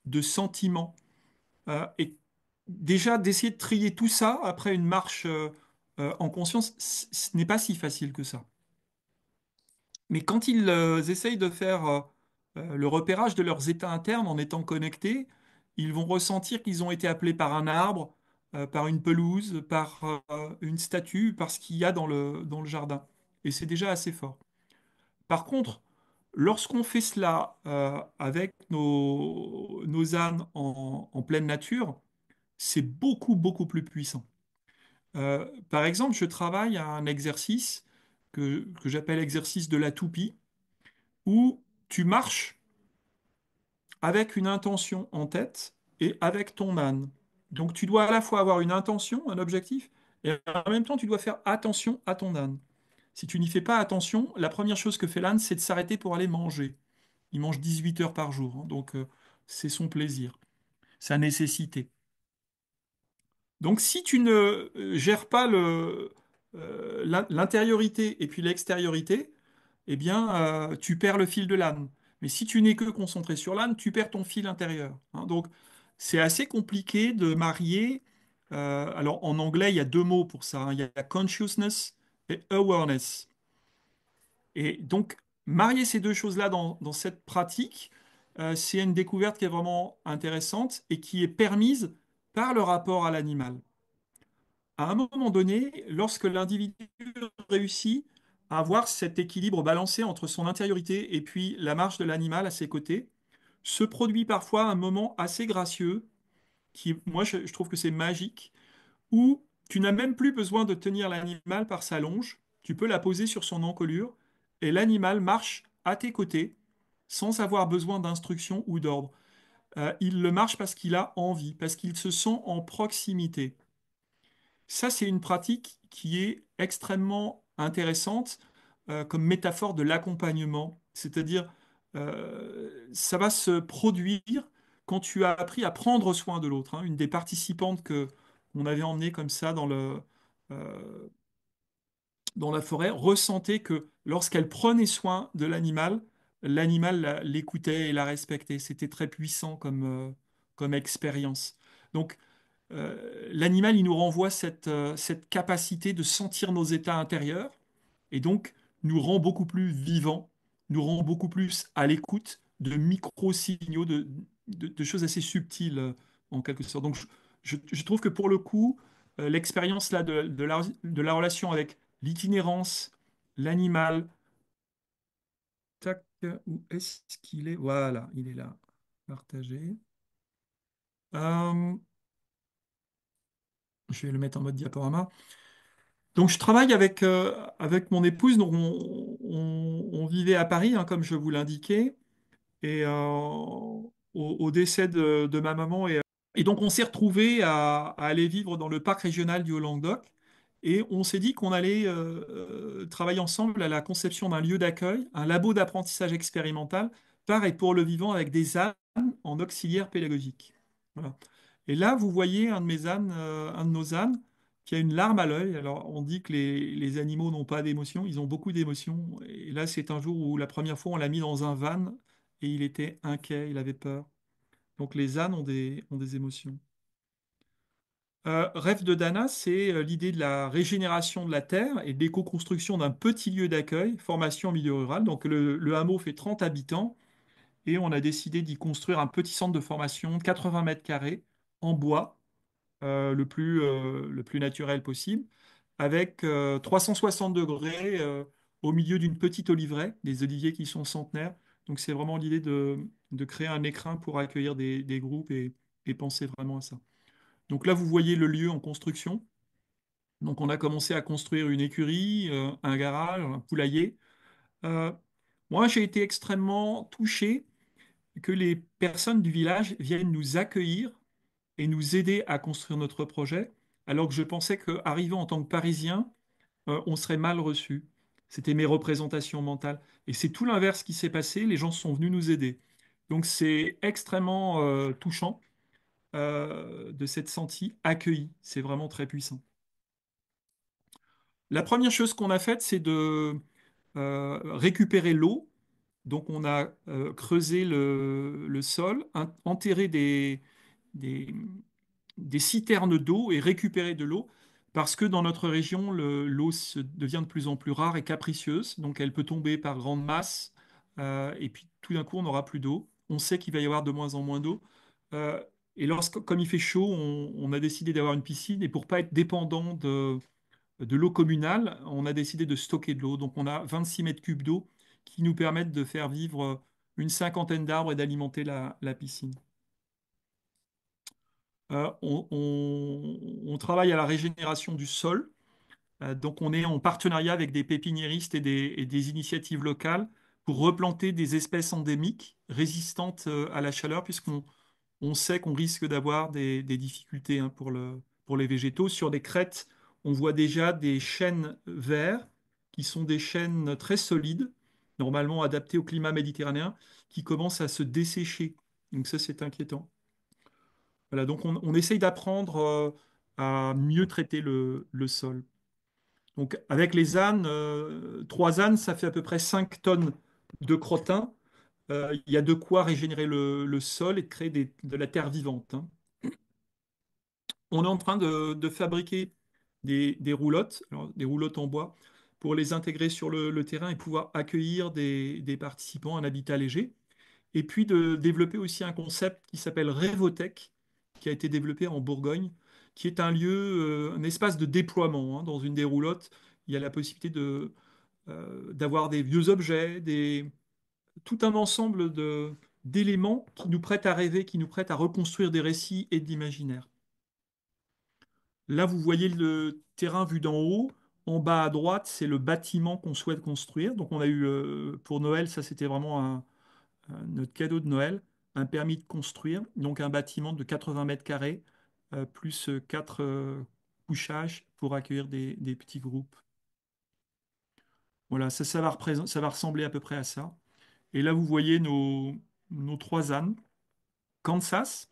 de sentiments. Et déjà, d'essayer de trier tout ça après une marche en conscience, ce n'est pas si facile que ça. Mais quand ils essayent de faire le repérage de leurs états internes en étant connectés, ils vont ressentir qu'ils ont été appelés par un arbre, par une pelouse, par une statue, par ce qu'il y a dans le jardin. Et c'est déjà assez fort. Par contre, lorsqu'on fait cela avec nos ânes en pleine nature, c'est beaucoup, beaucoup plus puissant. Par exemple, je travaille à un exercice que j'appelle exercice de la toupie, où tu marches avec une intention en tête et avec ton âne. Donc tu dois à la fois avoir une intention, un objectif, et en même temps tu dois faire attention à ton âne. Si tu n'y fais pas attention, la première chose que fait l'âne, c'est de s'arrêter pour aller manger. Il mange 18 heures par jour, hein, donc c'est son plaisir, sa nécessité. Donc si tu ne gères pas l'intériorité et puis l'extériorité, eh bien, tu perds le fil de l'âne. Mais si tu n'es que concentré sur l'âne, tu perds ton fil intérieur, hein. Donc, c'est assez compliqué de marier. Alors, en anglais, il y a deux mots pour ça, hein. Il y a consciousness et awareness. Et donc, marier ces deux choses-là dans cette pratique, c'est une découverte qui est vraiment intéressante et qui est permise par le rapport à l'animal. À un moment donné, lorsque l'individu réussit à avoir cet équilibre balancé entre son intériorité et puis la marche de l'animal à ses côtés, se produit parfois un moment assez gracieux, qui, moi, je trouve que c'est magique, où tu n'as même plus besoin de tenir l'animal par sa longe, tu peux la poser sur son encolure, et l'animal marche à tes côtés, sans avoir besoin d'instruction ou d'ordre. Il le marche parce qu'il a envie, parce qu'il se sent en proximité. Ça, c'est une pratique qui est extrêmement intéressante comme métaphore de l'accompagnement. C'est-à-dire, ça va se produire quand tu as appris à prendre soin de l'autre, hein. Une des participantes que on avait emmenée comme ça euh, dans la forêt ressentait que lorsqu'elle prenait soin de l'animal, l'animal l'écoutait et la respectait. C'était très puissant comme expérience. Donc, l'animal, il nous renvoie cette capacité de sentir nos états intérieurs et donc nous rend beaucoup plus vivants, nous rend beaucoup plus à l'écoute de micro-signaux, de choses assez subtiles en quelque sorte. Donc je trouve que pour le coup, l'expérience là de la relation avec l'itinérance, l'animal, tac, où est-ce qu'il est? Voilà, il est là, partagé. Euh, je vais le mettre en mode diaporama. Donc, je travaille avec mon épouse. Donc on vivait à Paris, hein, comme je vous l'indiquais. Et au décès de ma maman. Et donc, on s'est retrouvés à aller vivre dans le parc régional du Haut-Languedoc. Et on s'est dit qu'on allait travailler ensemble à la conception d'un lieu d'accueil, un labo d'apprentissage expérimental, par et pour le vivant avec des ânes en auxiliaire pédagogique. Voilà. Et là, vous voyez un de mes ânes, un de nos ânes, qui a une larme à l'œil. Alors, on dit que les animaux n'ont pas d'émotions, ils ont beaucoup d'émotions. Et là, c'est un jour où la première fois, on l'a mis dans un van et il était inquiet, il avait peur. Donc, les ânes ont des émotions. Rêve de Dana, c'est l'idée de la régénération de la terre et de l'éco-construction d'un petit lieu d'accueil, formation en milieu rural. Donc, le hameau fait 30 habitants et on a décidé d'y construire un petit centre de formation de 80 mètres carrés en bois le plus naturel possible, avec 360 degrés au milieu d'une petite oliveraie, des oliviers qui sont centenaires. Donc c'est vraiment l'idée de créer un écrin pour accueillir des groupes et penser vraiment à ça. Donc là, vous voyez le lieu en construction. Donc on a commencé à construire une écurie, un garage, un poulailler. Euh, Moi, j'ai été extrêmement touché que les personnes du village viennent nous accueillir et nous aider à construire notre projet, alors que je pensais qu'arrivant en tant que Parisien, on serait mal reçu. C'était mes représentations mentales. Et c'est tout l'inverse qui s'est passé, les gens sont venus nous aider. Donc c'est extrêmement touchant de s'être senti accueilli. C'est vraiment très puissant. La première chose qu'on a faite, c'est de récupérer l'eau. Donc on a creusé le sol, enterré des, des citernes d'eau et récupéré de l'eau parce que dans notre région, l'eau devient de plus en plus rare et capricieuse. Donc elle peut tomber par grande masse et puis tout d'un coup, on n'aura plus d'eau. On sait qu'il va y avoir de moins en moins d'eau. Euh, et comme il fait chaud, on a décidé d'avoir une piscine et pour pas être dépendant de l'eau communale, on a décidé de stocker de l'eau. Donc on a 26 mètres cubes d'eau qui nous permettent de faire vivre une cinquantaine d'arbres et d'alimenter la piscine. On travaille à la régénération du sol. Donc on est en partenariat avec des pépiniéristes et des initiatives locales pour replanter des espèces endémiques résistantes à la chaleur, puisqu'on sait qu'on risque d'avoir des difficultés hein, pour les végétaux. Sur des crêtes, on voit déjà des chênes verts, qui sont des chênes très solides, normalement adaptés au climat méditerranéen, qui commencent à se dessécher. Donc ça, c'est inquiétant. Voilà, donc on essaye d'apprendre à mieux traiter le sol. Donc avec les ânes, 3 ânes, ça fait à peu près 5 tonnes de crottin. Il y a de quoi régénérer le sol et de créer de la terre vivante. Hein. On est en train de fabriquer des roulottes, alors des roulottes en bois, pour les intégrer sur le terrain et pouvoir accueillir des participants, un habitat léger. Et puis de développer aussi un concept qui s'appelle Révotech, qui a été développé en Bourgogne, qui est un lieu, un espace de déploiement. Hein. Dans une des roulottes, il y a la possibilité d'avoir des vieux objets, tout un ensemble d'éléments qui nous prêtent à rêver, qui nous prêtent à reconstruire des récits et de l'imaginaire. Là, vous voyez le terrain vu d'en haut. En bas à droite, c'est le bâtiment qu'on souhaite construire. Donc, on a eu pour Noël, ça c'était vraiment notre cadeau de Noël, un permis de construire. Donc, un bâtiment de 80 mètres carrés, plus 4 couchages pour accueillir des petits groupes. Voilà, ça va ressembler à peu près à ça. Et là, vous voyez nos 3 ânes. Kansas.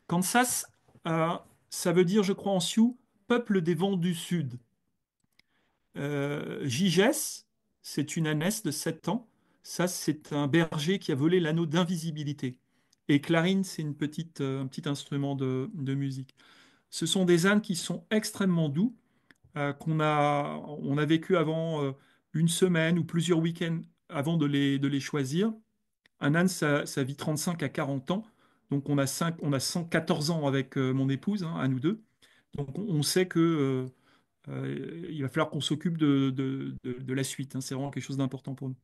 Kansas, euh, ça veut dire, je crois, en Sioux, peuple des vents du Sud. Giges, c'est une ânesse de 7 ans. Ça, c'est un berger qui a volé l'anneau d'invisibilité. Et clarine, c'est un petit instrument de musique. Ce sont des ânes qui sont extrêmement doux, on a vécu avant une semaine ou plusieurs week-ends avant de les choisir. Un âne, ça vit 35 à 40 ans. Donc on a 114 ans avec mon épouse, hein, à nous deux. Donc on sait que il va falloir qu'on s'occupe de la suite. Hein. C'est vraiment quelque chose d'important pour nous.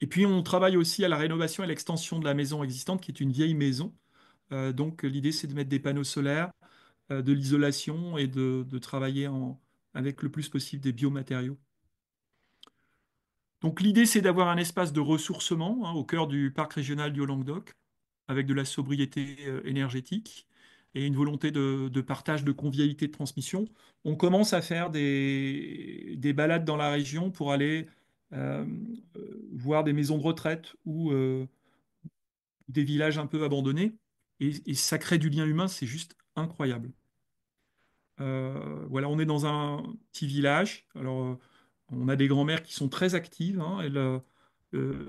Et puis on travaille aussi à la rénovation et l'extension de la maison existante, qui est une vieille maison. Donc l'idée, c'est de mettre des panneaux solaires, de l'isolation et de travailler avec le plus possible des biomatériaux. Donc l'idée, c'est d'avoir un espace de ressourcement hein, au cœur du parc régional du Haut-Languedoc, avec de la sobriété énergétique et une volonté de partage, de convivialité, de transmission. On commence à faire des balades dans la région pour aller euh, voir des maisons de retraite ou des villages un peu abandonnés. Et ça crée du lien humain, c'est juste incroyable. Voilà, on est dans un petit village. Alors, on a des grands-mères qui sont très actives. Hein.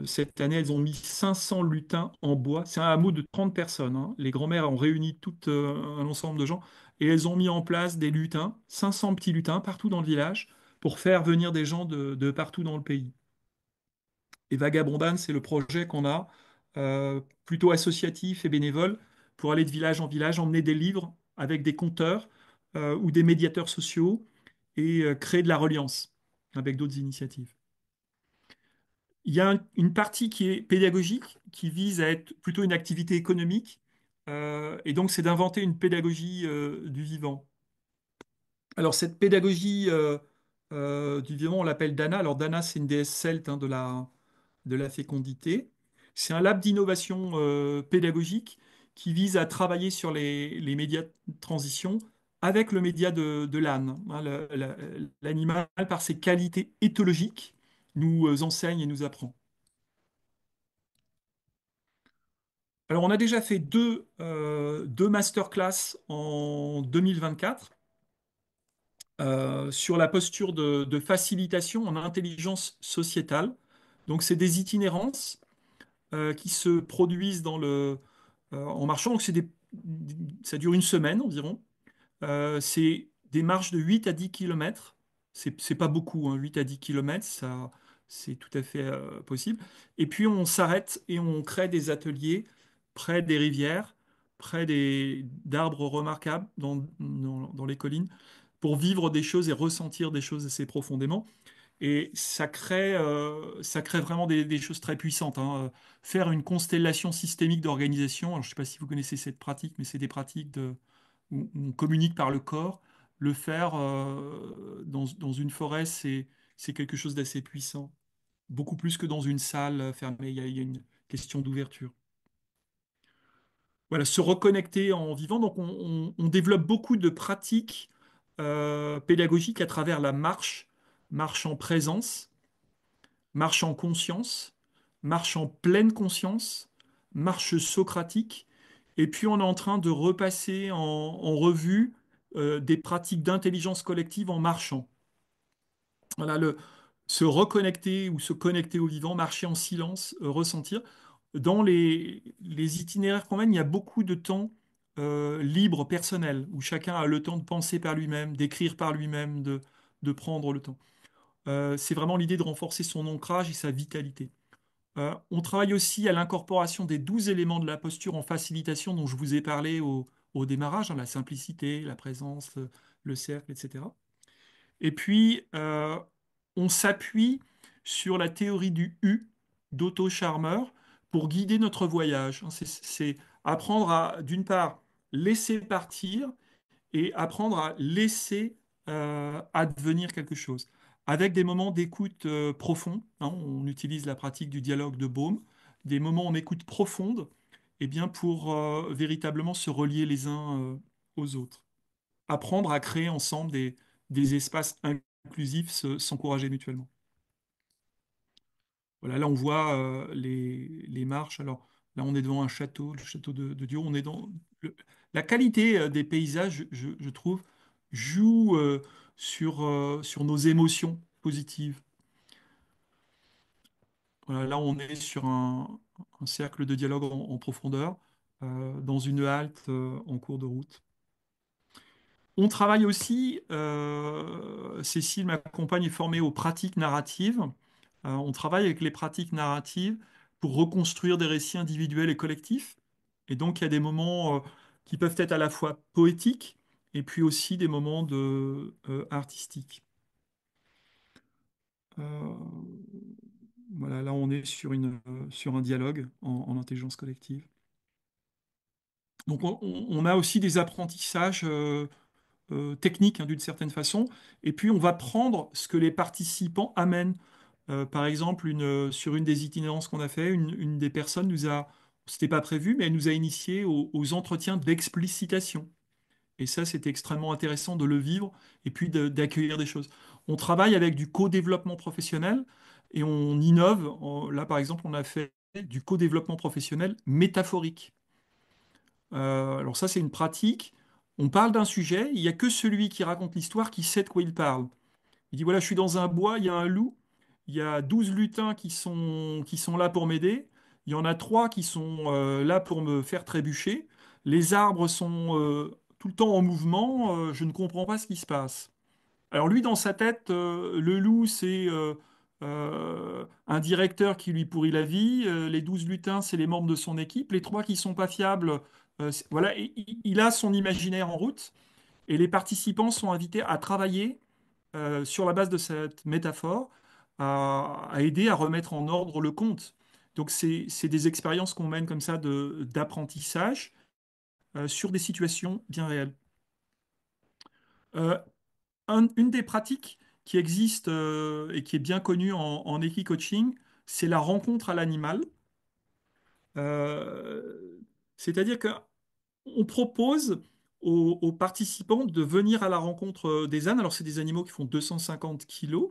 Cette année, elles ont mis 500 lutins en bois. C'est un hameau de 30 personnes. Hein. Les grands-mères ont réuni tout un ensemble de gens et elles ont mis en place des lutins, 500 petits lutins partout dans le village pour faire venir des gens de partout dans le pays. Et Vagabondane, c'est le projet qu'on a, plutôt associatif et bénévole, pour aller de village en village, emmener des livres avec des conteurs ou des médiateurs sociaux et créer de la reliance avec d'autres initiatives. Il y a une partie qui est pédagogique, qui vise à être plutôt une activité économique, et donc c'est d'inventer une pédagogie du vivant. Alors, cette pédagogie du vivant, on l'appelle Dana. Alors, Dana, c'est une déesse celte, hein, de la fécondité. C'est un lab d'innovation pédagogique qui vise à travailler sur les médias de transition avec le média de l'âne, hein. L'animal, par ses qualités éthologiques, nous enseigne et nous apprend. Alors, on a déjà fait deux masterclass en 2024 sur la posture de facilitation en intelligence sociétale. Donc, c'est des itinérances qui se produisent en marchant. Donc, ça dure une semaine environ. C'est des marches de 8 à 10 km. C'est pas beaucoup, hein, 8 à 10 km, ça, c'est tout à fait possible. Et puis, on s'arrête et on crée des ateliers près des rivières, d'arbres remarquables dans les collines, pour vivre des choses et ressentir des choses assez profondément. Et ça crée vraiment des choses très puissantes, hein. Faire une constellation systémique d'organisation, alors je ne sais pas si vous connaissez cette pratique, mais c'est des pratiques où on communique par le corps. Le faire dans une forêt, c'est quelque chose d'assez puissant, beaucoup plus que dans une salle fermée. Il y a une question d'ouverture. Voilà, se reconnecter en vivant. Donc, on développe beaucoup de pratiques pédagogiques à travers la marche, marche en présence, marche en conscience, marche en pleine conscience, marche socratique. Et puis on est en train de repasser en revue des pratiques d'intelligence collective en marchant. Voilà, se reconnecter ou se connecter au vivant, marcher en silence, ressentir. Dans les itinéraires qu'on mène, il y a beaucoup de temps libre, personnel, où chacun a le temps de penser par lui-même, d'écrire par lui-même, de prendre le temps. C'est vraiment l'idée de renforcer son ancrage et sa vitalité. On travaille aussi à l'incorporation des 12 éléments de la posture en facilitation dont je vous ai parlé au démarrage, hein, la simplicité, la présence, le cercle, etc. Et puis, on s'appuie sur la théorie du U d'Otto Scharmer pour guider notre voyage, hein. C'est apprendre à, d'une part, laisser partir et apprendre à laisser advenir quelque chose. Avec des moments d'écoute profonds, hein, on utilise la pratique du dialogue de Bohm, des moments en écoute profonde, eh bien pour véritablement se relier les uns aux autres. Apprendre à créer ensemble des espaces inclusifs, s'encourager mutuellement. Voilà, là on voit les marches. Alors là on est devant un château, le château de Dieu. On est la qualité des paysages, je trouve, joue sur nos émotions positives. Voilà, là on est sur un cercle de dialogue en profondeur, dans une halte en cours de route. On travaille aussi, Cécile, ma compagne, est formée aux pratiques narratives. On travaille avec les pratiques narratives pour reconstruire des récits individuels et collectifs. Et donc, il y a des moments qui peuvent être à la fois poétiques et puis aussi des moments artistiques. Euh, voilà, là, on est sur un dialogue en intelligence collective. Donc, on a aussi des apprentissages technique, hein, d'une certaine façon. Et puis, on va prendre ce que les participants amènent. Par exemple, sur une des itinérances qu'on a fait, une des personnes c'était pas prévu, mais elle nous a initiés aux entretiens d'explicitation. Et ça, c'était extrêmement intéressant de le vivre et puis d'accueillir des choses. On travaille avec du co-développement professionnel et on innove. Là, par exemple, on a fait du co-développement professionnel métaphorique. Alors ça, c'est une pratique. On parle d'un sujet, il n'y a que celui qui raconte l'histoire qui sait de quoi il parle. Il dit, voilà, je suis dans un bois, il y a un loup, il y a 12 lutins qui sont là pour m'aider, il y en a 3 qui sont là pour me faire trébucher, les arbres sont tout le temps en mouvement, je ne comprends pas ce qui se passe. Alors lui, dans sa tête, le loup, c'est un directeur qui lui pourrit la vie. Les 12 lutins, c'est les membres de son équipe. Les 3 qui sont pas fiables, voilà, il a son imaginaire en route. Et les participants sont invités à travailler sur la base de cette métaphore, à aider à remettre en ordre le compte. Donc c'est des expériences qu'on mène comme ça d'apprentissage sur des situations bien réelles. Euh, une des pratiques qui existe et qui est bien connue en équi-coaching, c'est la rencontre à l'animal. Euh, C'est-à-dire qu'on propose aux participants de venir à la rencontre des ânes. Alors, c'est des animaux qui font 250 kilos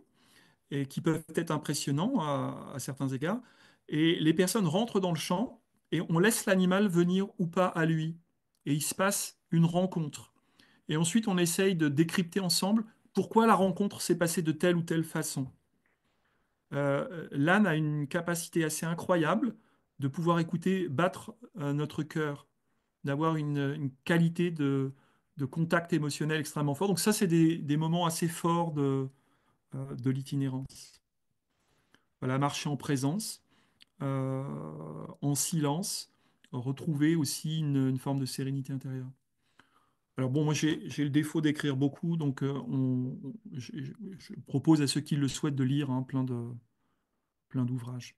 et qui peuvent être impressionnants à certains égards. Et les personnes rentrent dans le champ et on laisse l'animal venir ou pas à lui. Et il se passe une rencontre. Et ensuite, on essaye de décrypter ensemble pourquoi la rencontre s'est passée de telle ou telle façon. L'âne a une capacité assez incroyable de pouvoir écouter battre notre cœur, d'avoir une qualité de contact émotionnel extrêmement fort. Donc ça, c'est des moments assez forts de l'itinérance. Voilà, marcher en présence, en silence, retrouver aussi une forme de sérénité intérieure. Alors bon, moi j'ai le défaut d'écrire beaucoup, donc je propose à ceux qui le souhaitent de lire hein, plein d'ouvrages.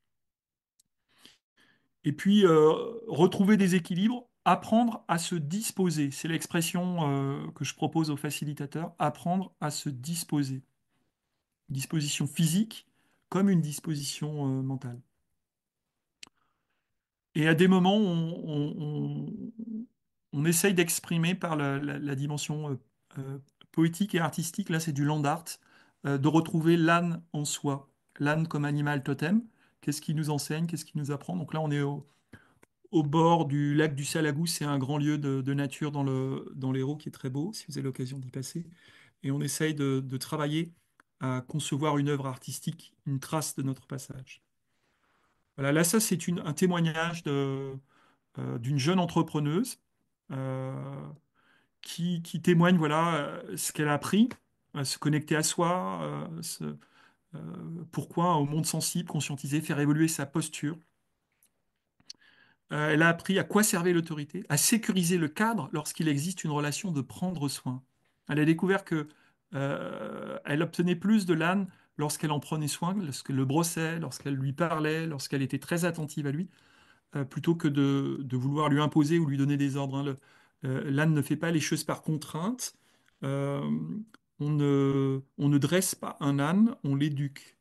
Et puis retrouver des équilibres, apprendre à se disposer. C'est l'expression que je propose aux facilitateurs, apprendre à se disposer. Disposition physique comme une disposition mentale. Et à des moments, on essaye d'exprimer par la dimension euh, poétique et artistique, là c'est du land art, de retrouver l'âne en soi, l'âne comme animal totem. Qu'est-ce qui nous enseigne, qu'est-ce qui nous apprend? Donc là, on est au bord du lac du Salagou, c'est un grand lieu de nature dans l'Hérault qui est très beau, si vous avez l'occasion d'y passer. Et on essaye de travailler à concevoir une œuvre artistique, une trace de notre passage. Voilà, là, ça, c'est un témoignage d'une jeune entrepreneuse euh, qui témoigne voilà, ce qu'elle a appris, se connecter à soi, pourquoi au monde sensible, conscientiser, faire évoluer sa posture. Elle a appris à quoi servait l'autorité, à sécuriser le cadre lorsqu'il existe une relation de prendre soin. Elle a découvert que elle obtenait plus de l'âne lorsqu'elle en prenait soin, lorsqu'elle le brossait, lorsqu'elle lui parlait, lorsqu'elle était très attentive à lui, plutôt que de vouloir lui imposer ou lui donner des ordres. Hein. L'âne ne fait pas les choses par contrainte. Euh, on ne dresse pas un âne, on l'éduque.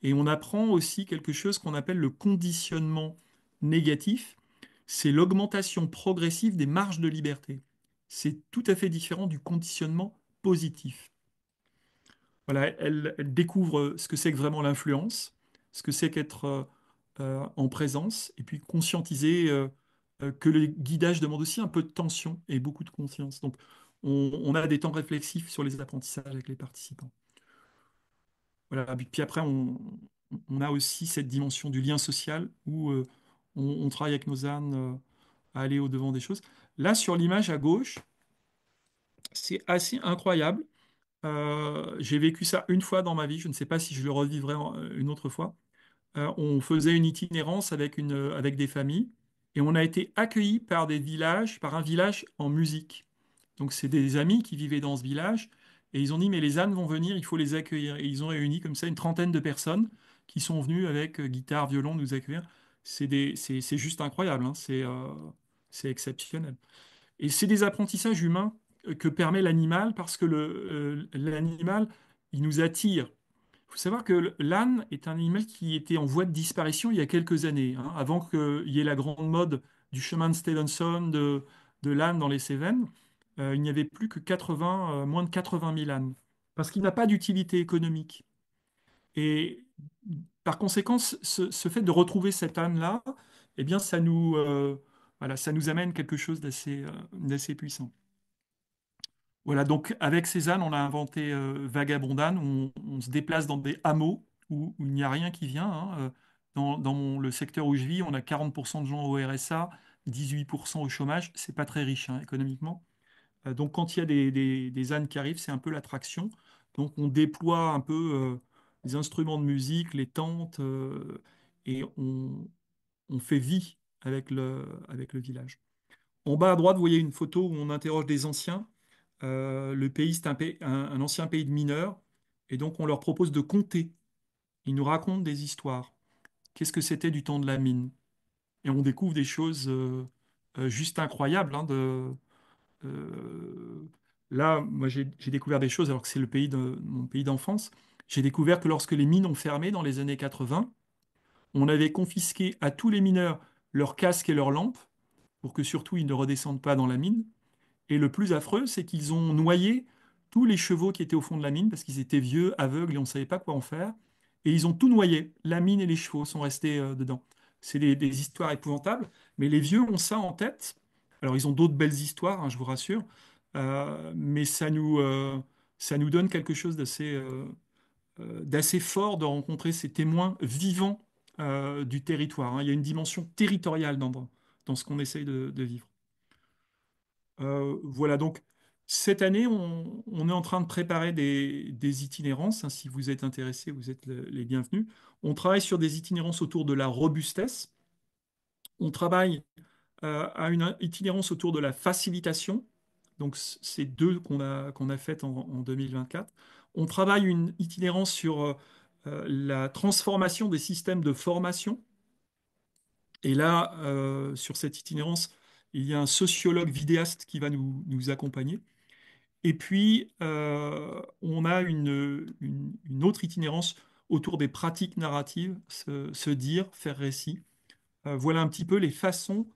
Et on apprend aussi quelque chose qu'on appelle le conditionnement négatif. C'est l'augmentation progressive des marges de liberté. C'est tout à fait différent du conditionnement positif. Voilà, elle découvre ce que c'est que vraiment l'influence, ce que c'est qu'être en présence, et puis conscientiser que le guidage demande aussi un peu de tension et beaucoup de conscience. Donc, on a des temps réflexifs sur les apprentissages avec les participants. Voilà. Puis après, on a aussi cette dimension du lien social où on travaille avec nos ânes à aller au-devant des choses. Là, sur l'image à gauche, c'est assez incroyable. J'ai vécu ça une fois dans ma vie. Je ne sais pas si je le revivrai une autre fois. On faisait une itinérance avec des familles et on a été accueillis par des villages, par un village en musique. Donc c'est des amis qui vivaient dans ce village et ils ont dit mais les ânes vont venir, il faut les accueillir. Et ils ont réuni comme ça une trentaine de personnes qui sont venues avec guitare, violon nous accueillir. C'est juste incroyable, hein. C'est exceptionnel. Et c'est des apprentissages humains que permet l'animal parce que l'animal, il nous attire. Il faut savoir que l'âne est un animal qui était en voie de disparition il y a quelques années, hein, avant qu'il y ait la grande mode du chemin de Stevenson, de l'âne dans les Cévennes. Il n'y avait plus que 80, moins de 80 000 ânes, parce qu'il n'a pas d'utilité économique. Et par conséquent, ce fait de retrouver cet âne-là, eh bien, voilà, ça nous amène quelque chose d'assez puissant. Voilà, donc avec Cézanne, on a inventé Vagabondane, où on se déplace dans des hameaux où il n'y a rien qui vient. Hein. Dans le secteur où je vis, on a 40% de gens au RSA, 18% au chômage. C'est pas très riche hein, économiquement. Donc quand il y a des ânes qui arrivent, c'est un peu l'attraction. Donc on déploie un peu les instruments de musique, les tentes, et on fait vie avec le village. En bas à droite, vous voyez une photo où on interroge des anciens. Le pays, c'est un ancien pays de mineurs. Et donc, on leur propose de compter. Ils nous racontent des histoires. Qu'est-ce que c'était du temps de la mine? Et on découvre des choses juste incroyables. Hein, euh, là, moi, j'ai découvert des choses alors que c'est mon pays d'enfance. J'ai découvert que lorsque les mines ont fermé dans les années 80, on avait confisqué à tous les mineurs leurs casques et leurs lampes pour que surtout ils ne redescendent pas dans la mine. Et le plus affreux, c'est qu'ils ont noyé tous les chevaux qui étaient au fond de la mine parce qu'ils étaient vieux, aveugles et on ne savait pas quoi en faire. Et ils ont tout noyé. La mine et les chevaux sont restés dedans. C'est des histoires épouvantables, mais les vieux ont ça en tête. Alors ils ont d'autres belles histoires, hein, je vous rassure. Mais ça nous donne quelque chose d'assez fort de rencontrer ces témoins vivants du territoire, hein. Il y a une dimension territoriale dans ce qu'on essaye de vivre. Voilà, donc cette année, on est en train de préparer des itinérances, hein. Si vous êtes intéressés, vous êtes les bienvenus. On travaille sur des itinérances autour de la robustesse. On travaille à une itinérance autour de la facilitation. Donc, c'est deux qu'on a faites en 2024. On travaille une itinérance sur la transformation des systèmes de formation. Et là, sur cette itinérance, il y a un sociologue vidéaste qui va nous accompagner. Et puis, on a une autre itinérance autour des pratiques narratives, se dire, faire récit. Voilà un petit peu les façons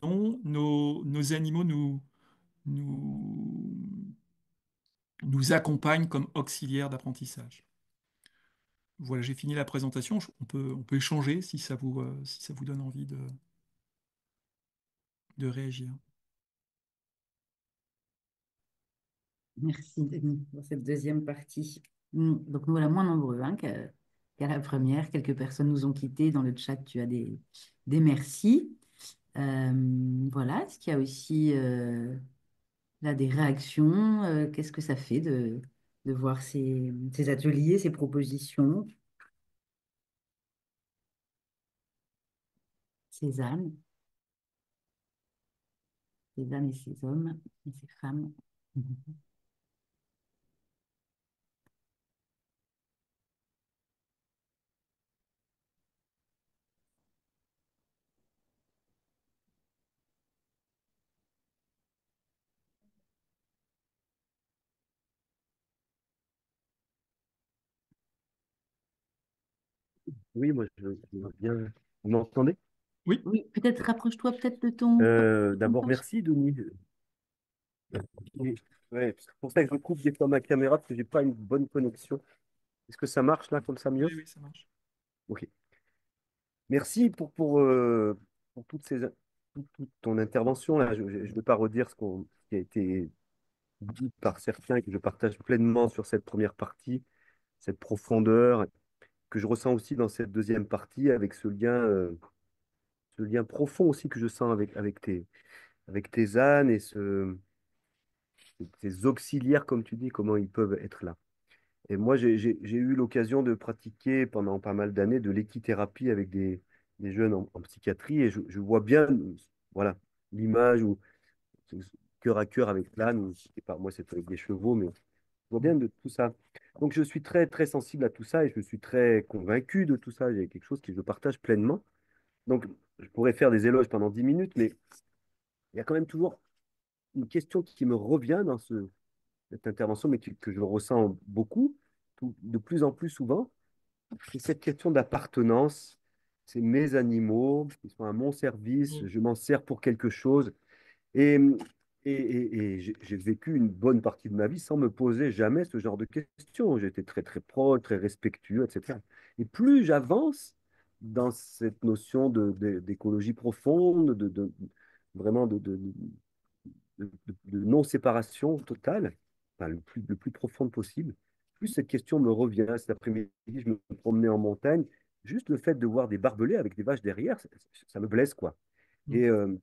dont nos animaux nous, nous accompagnent comme auxiliaires d'apprentissage. Voilà, j'ai fini la présentation. On peut échanger si ça vous donne envie de réagir. Merci Denis pour cette deuxième partie. Donc nous voilà moins nombreux hein, qu'à la première. Quelques personnes nous ont quittés. Dans le chat, tu as des merci. Voilà, est-ce qu'il y a aussi là des réactions? Qu'est-ce que ça fait de voir ces ateliers, ces propositions, ces âmes, ces âmes et ces hommes et ces femmes? Oui, moi, je veux bien. Vous m'entendez? Oui, Oui, peut-être rapproche-toi peut-être de ton D'abord, poste. merci, Denis. Ouais, c'est pour ça que je coupe des fois ma caméra parce que j'ai pas une bonne connexion. Est-ce que ça marche là, comme ça, mieux? oui, ça marche. Ok. Merci pour toute ton intervention là. Je ne vais pas redire ce qui a été dit par certains et que je partage pleinement sur cette première partie, cette profondeur que je ressens aussi dans cette deuxième partie avec ce lien profond aussi que je sens avec tes ânes et ces auxiliaires, comme tu dis, comment ils peuvent être là. Et moi, j'ai eu l'occasion de pratiquer pendant pas mal d'années de l'équithérapie avec des jeunes en psychiatrie et je vois bien, voilà, l'image ou cœur à cœur avec l'âne, ou c'est pas moi, c'est avec des chevaux, mais je vois bien de tout ça. Donc, je suis très, très sensible à tout ça et je suis très convaincu de tout ça. Il y a quelque chose que je partage pleinement. Donc, je pourrais faire des éloges pendant 10 minutes, mais il y a quand même toujours une question qui me revient dans cette intervention, mais que je ressens beaucoup, de plus en plus souvent, c'est cette question d'appartenance. C'est mes animaux, ils sont à mon service, Mm. je m'en sers pour quelque chose. Et, et j'ai vécu une bonne partie de ma vie sans me poser jamais ce genre de questions. J'étais très, très proche, très respectueux, etc. Et plus j'avance dans cette notion d'écologie profonde, vraiment de non-séparation totale, enfin, le plus profonde possible, plus cette question me revient. Cet après-midi, je me promenais en montagne. Juste le fait de voir des barbelés avec des vaches derrière, ça me blesse, quoi. Mm. Et, euh,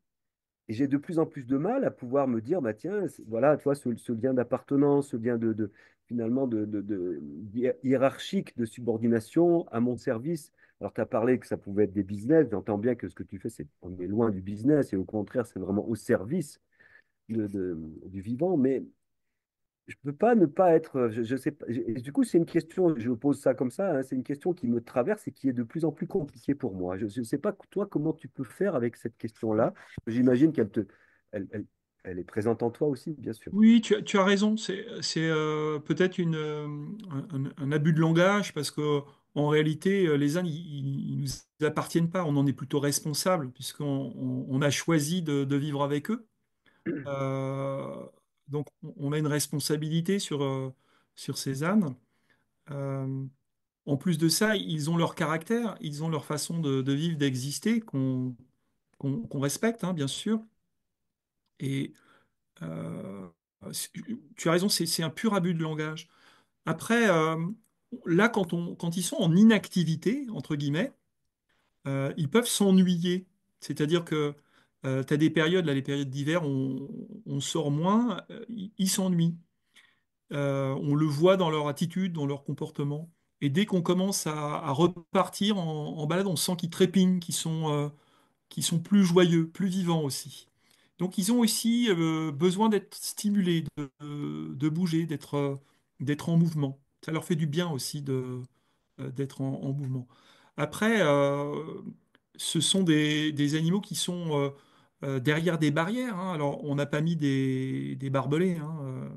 et j'ai de plus en plus de mal à pouvoir me dire, bah tiens, voilà, toi, ce lien d'appartenance, ce lien finalement hiérarchique de subordination à mon service. Alors, tu as parlé que ça pouvait être des business. J'entends bien que ce que tu fais, on est loin du business et au contraire, c'est vraiment au service du vivant. Mais je peux pas ne pas être, je sais pas. Et du coup, c'est une question, je pose ça comme ça, hein, c'est une question qui me traverse et qui est de plus en plus compliquée pour moi. Je ne sais pas, toi, comment tu peux faire avec cette question-là. J'imagine qu'elle te, elle elle est présente en toi aussi, bien sûr. Oui, tu as raison. C'est peut-être un abus de langage parce que en réalité, les ânes, ils nous appartiennent pas. On en est plutôt responsable puisqu'on on a choisi de vivre avec eux. Euh, donc, on a une responsabilité sur ces ânes. Euh, En plus de ça, ils ont leur caractère, ils ont leur façon de vivre, d'exister, qu'on respecte, hein, bien sûr. Et euh, c'est- tu as raison, c'est un pur abus de langage. Après, là, quand ils sont en inactivité, entre guillemets, ils peuvent s'ennuyer. C'est-à-dire que tu as des périodes, là, les périodes d'hiver, on sort moins, ils s'ennuient. On le voit dans leur attitude, dans leur comportement. Et dès qu'on commence à repartir en balade, on sent qu'ils trépignent, qu'ils sont plus joyeux, plus vivants aussi. Donc ils ont aussi besoin d'être stimulés, de bouger, d'être en mouvement. Ça leur fait du bien aussi d'être en mouvement. Après, ce sont des animaux qui sont derrière des barrières, hein. Alors, on n'a pas mis des barbelés, hein,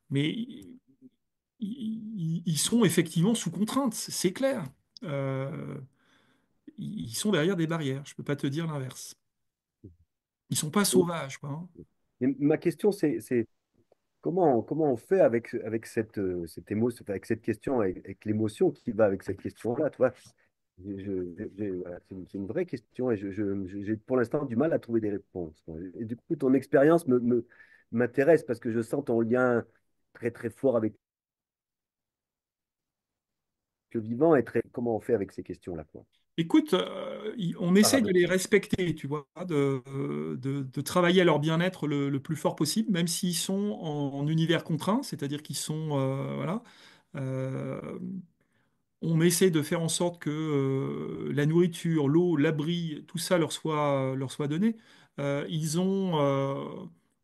mais ils sont effectivement sous contrainte, c'est clair. Euh, ils sont derrière des barrières, je peux pas te dire l'inverse. Ils sont pas sauvages, quoi, hein. Et ma question, c'est comment on fait avec cette émotion, avec cette question, avec l'émotion qui va avec cette question-là, tu vois? Voilà, c'est une vraie question et j'ai pour l'instant du mal à trouver des réponses, quoi. Et du coup, ton expérience m'intéresse parce que je sens ton lien très très fort avec le vivant et comment on fait avec ces questions-là, quoi. Écoute, on essaie de les Paradoxal. respecter, tu vois, de travailler à leur bien-être le plus fort possible, même s'ils sont en univers contraint, c'est-à-dire qu'ils sont, voilà. Euh, on essaie de faire en sorte que la nourriture, l'eau, l'abri, tout ça leur soit donné.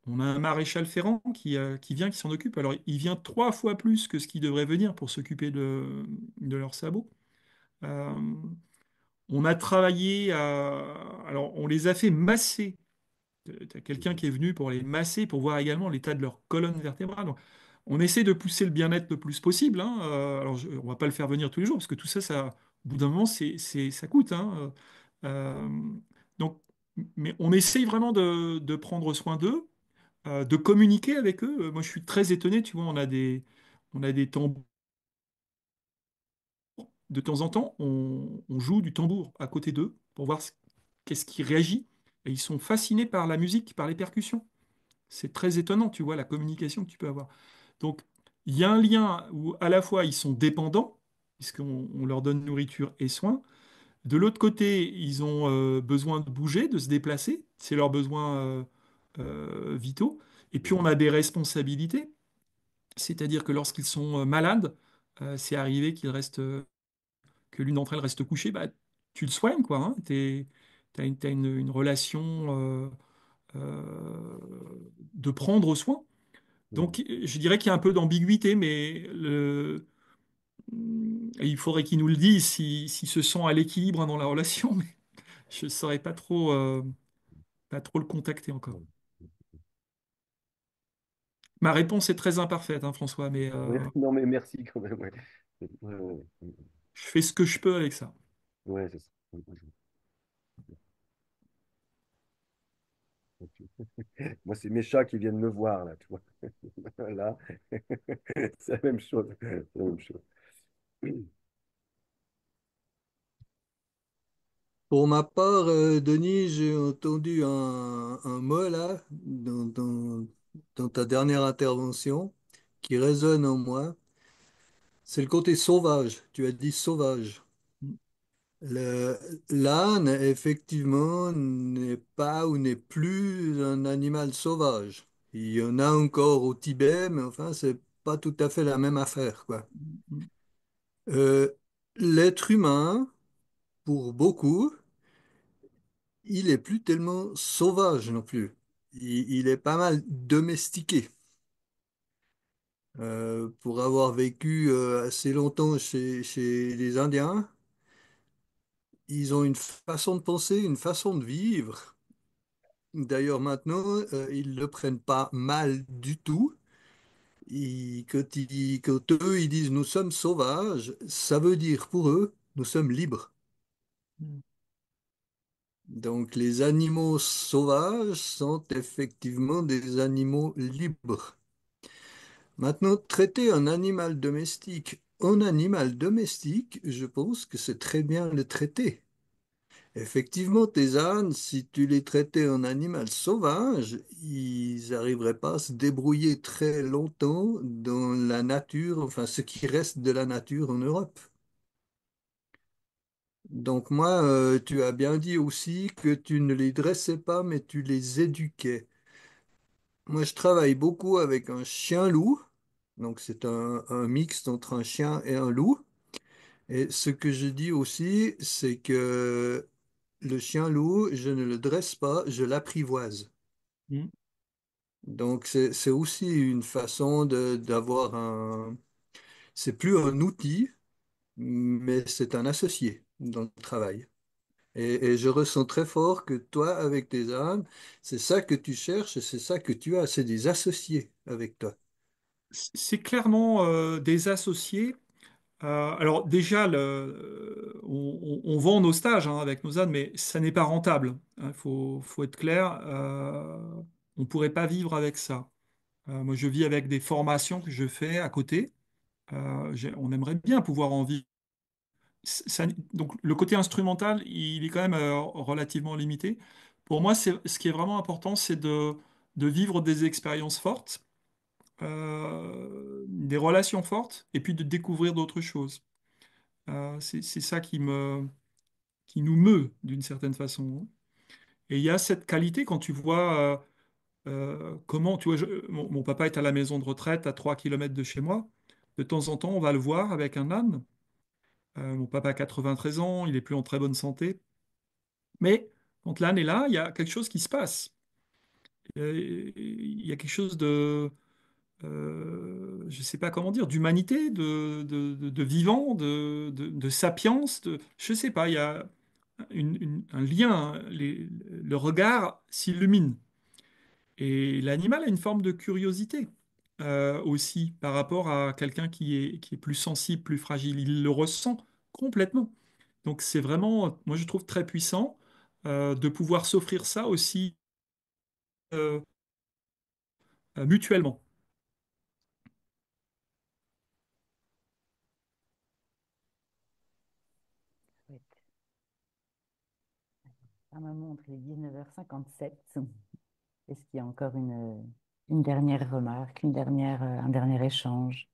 On a un maréchal ferrant qui vient, qui s'en occupe. Alors, il vient 3 fois plus que ce qui devrait venir pour s'occuper de leurs sabots. Euh, on a travaillé alors, on les a fait masser. Tu as quelqu'un qui est venu pour les masser, pour voir également l'état de leur colonne vertébrale. Donc, on essaie de pousser le bien-être le plus possible, hein. Alors, on va pas le faire venir tous les jours, parce que tout ça, au bout d'un moment, ça coûte, hein. Euh, donc, mais on essaye vraiment de prendre soin d'eux, de communiquer avec eux. Moi, je suis très étonné, tu vois, on a des tambours. De temps en temps, on joue du tambour à côté d'eux pour voir qu'est-ce qui réagit. Et ils sont fascinés par la musique, par les percussions. C'est très étonnant, tu vois, la communication que tu peux avoir. Donc, il y a un lien où à la fois ils sont dépendants, puisqu'on leur donne nourriture et soins. De l'autre côté, ils ont besoin de bouger, de se déplacer. C'est leurs besoins vitaux. Et puis, on a des responsabilités. C'est-à-dire que lorsqu'ils sont malades, c'est arrivé qu'ils restent que l'une d'entre elles reste couchée, bah, tu le soignes, quoi, hein. T'as une relation euh, de prendre soin. Mm. Donc, je dirais qu'il y a un peu d'ambiguïté, mais il faudrait qu'ils nous le disent s'ils se sentent à l'équilibre, hein, dans la relation, mais je ne saurais pas trop le contacter encore. Ma réponse est très imparfaite, hein, François, mais Ouais, non, mais merci quand même. Ouais, ouais, ouais, je fais ce que je peux avec ça. ouais, c'est ça. Moi, c'est mes chats qui viennent me voir, là, tu vois. Là, c'est la même chose. C'est la même chose. Pour ma part, Denis, j'ai entendu un mot là dans ta dernière intervention qui résonne en moi. C'est le côté sauvage. Tu as dit sauvage. Le- L'âne, effectivement, n'est pas ou n'est plus un animal sauvage. Il y en a encore au Tibet, mais enfin, c'est pas tout à fait la même affaire, quoi. Euh, L'être humain, pour beaucoup, il est plus tellement sauvage non plus. Il est pas mal domestiqué. Pour avoir vécu assez longtemps chez les Indiens, ils ont une façon de penser, une façon de vivre D'ailleurs, maintenant, ils ne le prennent pas mal du tout. Quand eux, ils disent nous sommes sauvages, ça veut dire pour eux, nous sommes libres. Mm. Donc, les animaux sauvages sont effectivement des animaux libres. Maintenant, traiter un animal domestique en animal domestique, je pense que c'est très bien le traiter. Effectivement, tes ânes, si tu les traitais en animal sauvage, ils n'arriveraient pas à se débrouiller très longtemps dans la nature, enfin ce qui reste de la nature en Europe. Donc moi, tu as bien dit aussi que tu ne les dressais pas, mais tu les éduquais. Moi, je travaille beaucoup avec un chien-loup, donc c'est un mixte entre un chien et un loup. Et ce que je dis aussi, c'est que le chien-loup, je ne le dresse pas, je l'apprivoise. Mm. Donc, c'est aussi une façon d'avoir un... C'est plus un outil, mais c'est un associé dans le travail. Et je ressens très fort que toi, avec tes ânes, c'est ça que tu cherches et c'est ça que tu as, c'est des associés avec toi. C'est clairement des associés. Alors déjà, on vend nos stages hein, avec nos ânes, mais ça n'est pas rentable. Il faut être clair. On ne pourrait pas vivre avec ça. Moi, je vis avec des formations que je fais à côté. On aimerait bien pouvoir en vivre. Donc le côté instrumental, il est quand même relativement limité. Pour moi, ce qui est vraiment important, c'est de vivre des expériences fortes, des relations fortes, et puis de découvrir d'autres choses. C'est ça qui nous meut d'une certaine façon. Et il y a cette qualité quand tu vois comment, tu vois, mon papa est à la maison de retraite à 3 kilomètres de chez moi. De temps en temps, on va le voir avec un âne. Mon papa a 93 ans, il est plus en très bonne santé. Mais quand l'âne est là, il y a quelque chose qui se passe. Il y a quelque chose de, je ne sais pas comment dire, d'humanité, de vivant, de sapience. Je ne sais pas, il y a un lien. Le regard s'illumine. Et l'animal a une forme de curiosité aussi par rapport à quelqu'un qui est plus sensible, plus fragile. Il le ressent complètement. Donc c'est vraiment, moi je trouve très puissant de pouvoir s'offrir ça aussi euh, mutuellement. Chouette. Ça me montre les 19h57. Est-ce qu'il y a encore une dernière remarque, un dernier échange,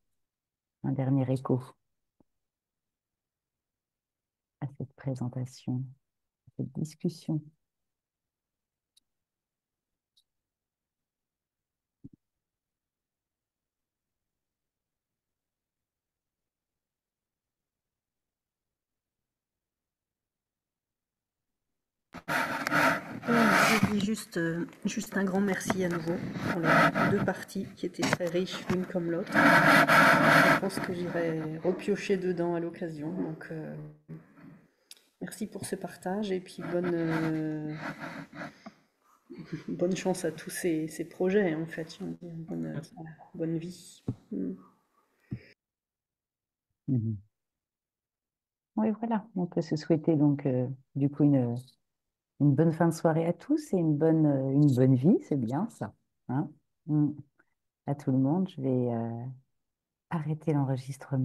un dernier écho à cette présentation, à cette discussion? Je dis juste un grand merci à nouveau pour les deux parties qui étaient très riches l'une comme l'autre. Je pense que j'irai repiocher dedans à l'occasion. Donc merci pour ce partage et puis bonne chance à tous ces projets en fait. J'ai envie de dire, Merci. voilà, bonne vie. Mhm. Oui, voilà, on peut se souhaiter donc du coup une bonne fin de soirée à tous et une bonne vie, c'est bien ça. Hein. Mm. À tout le monde, je vais arrêter l'enregistrement.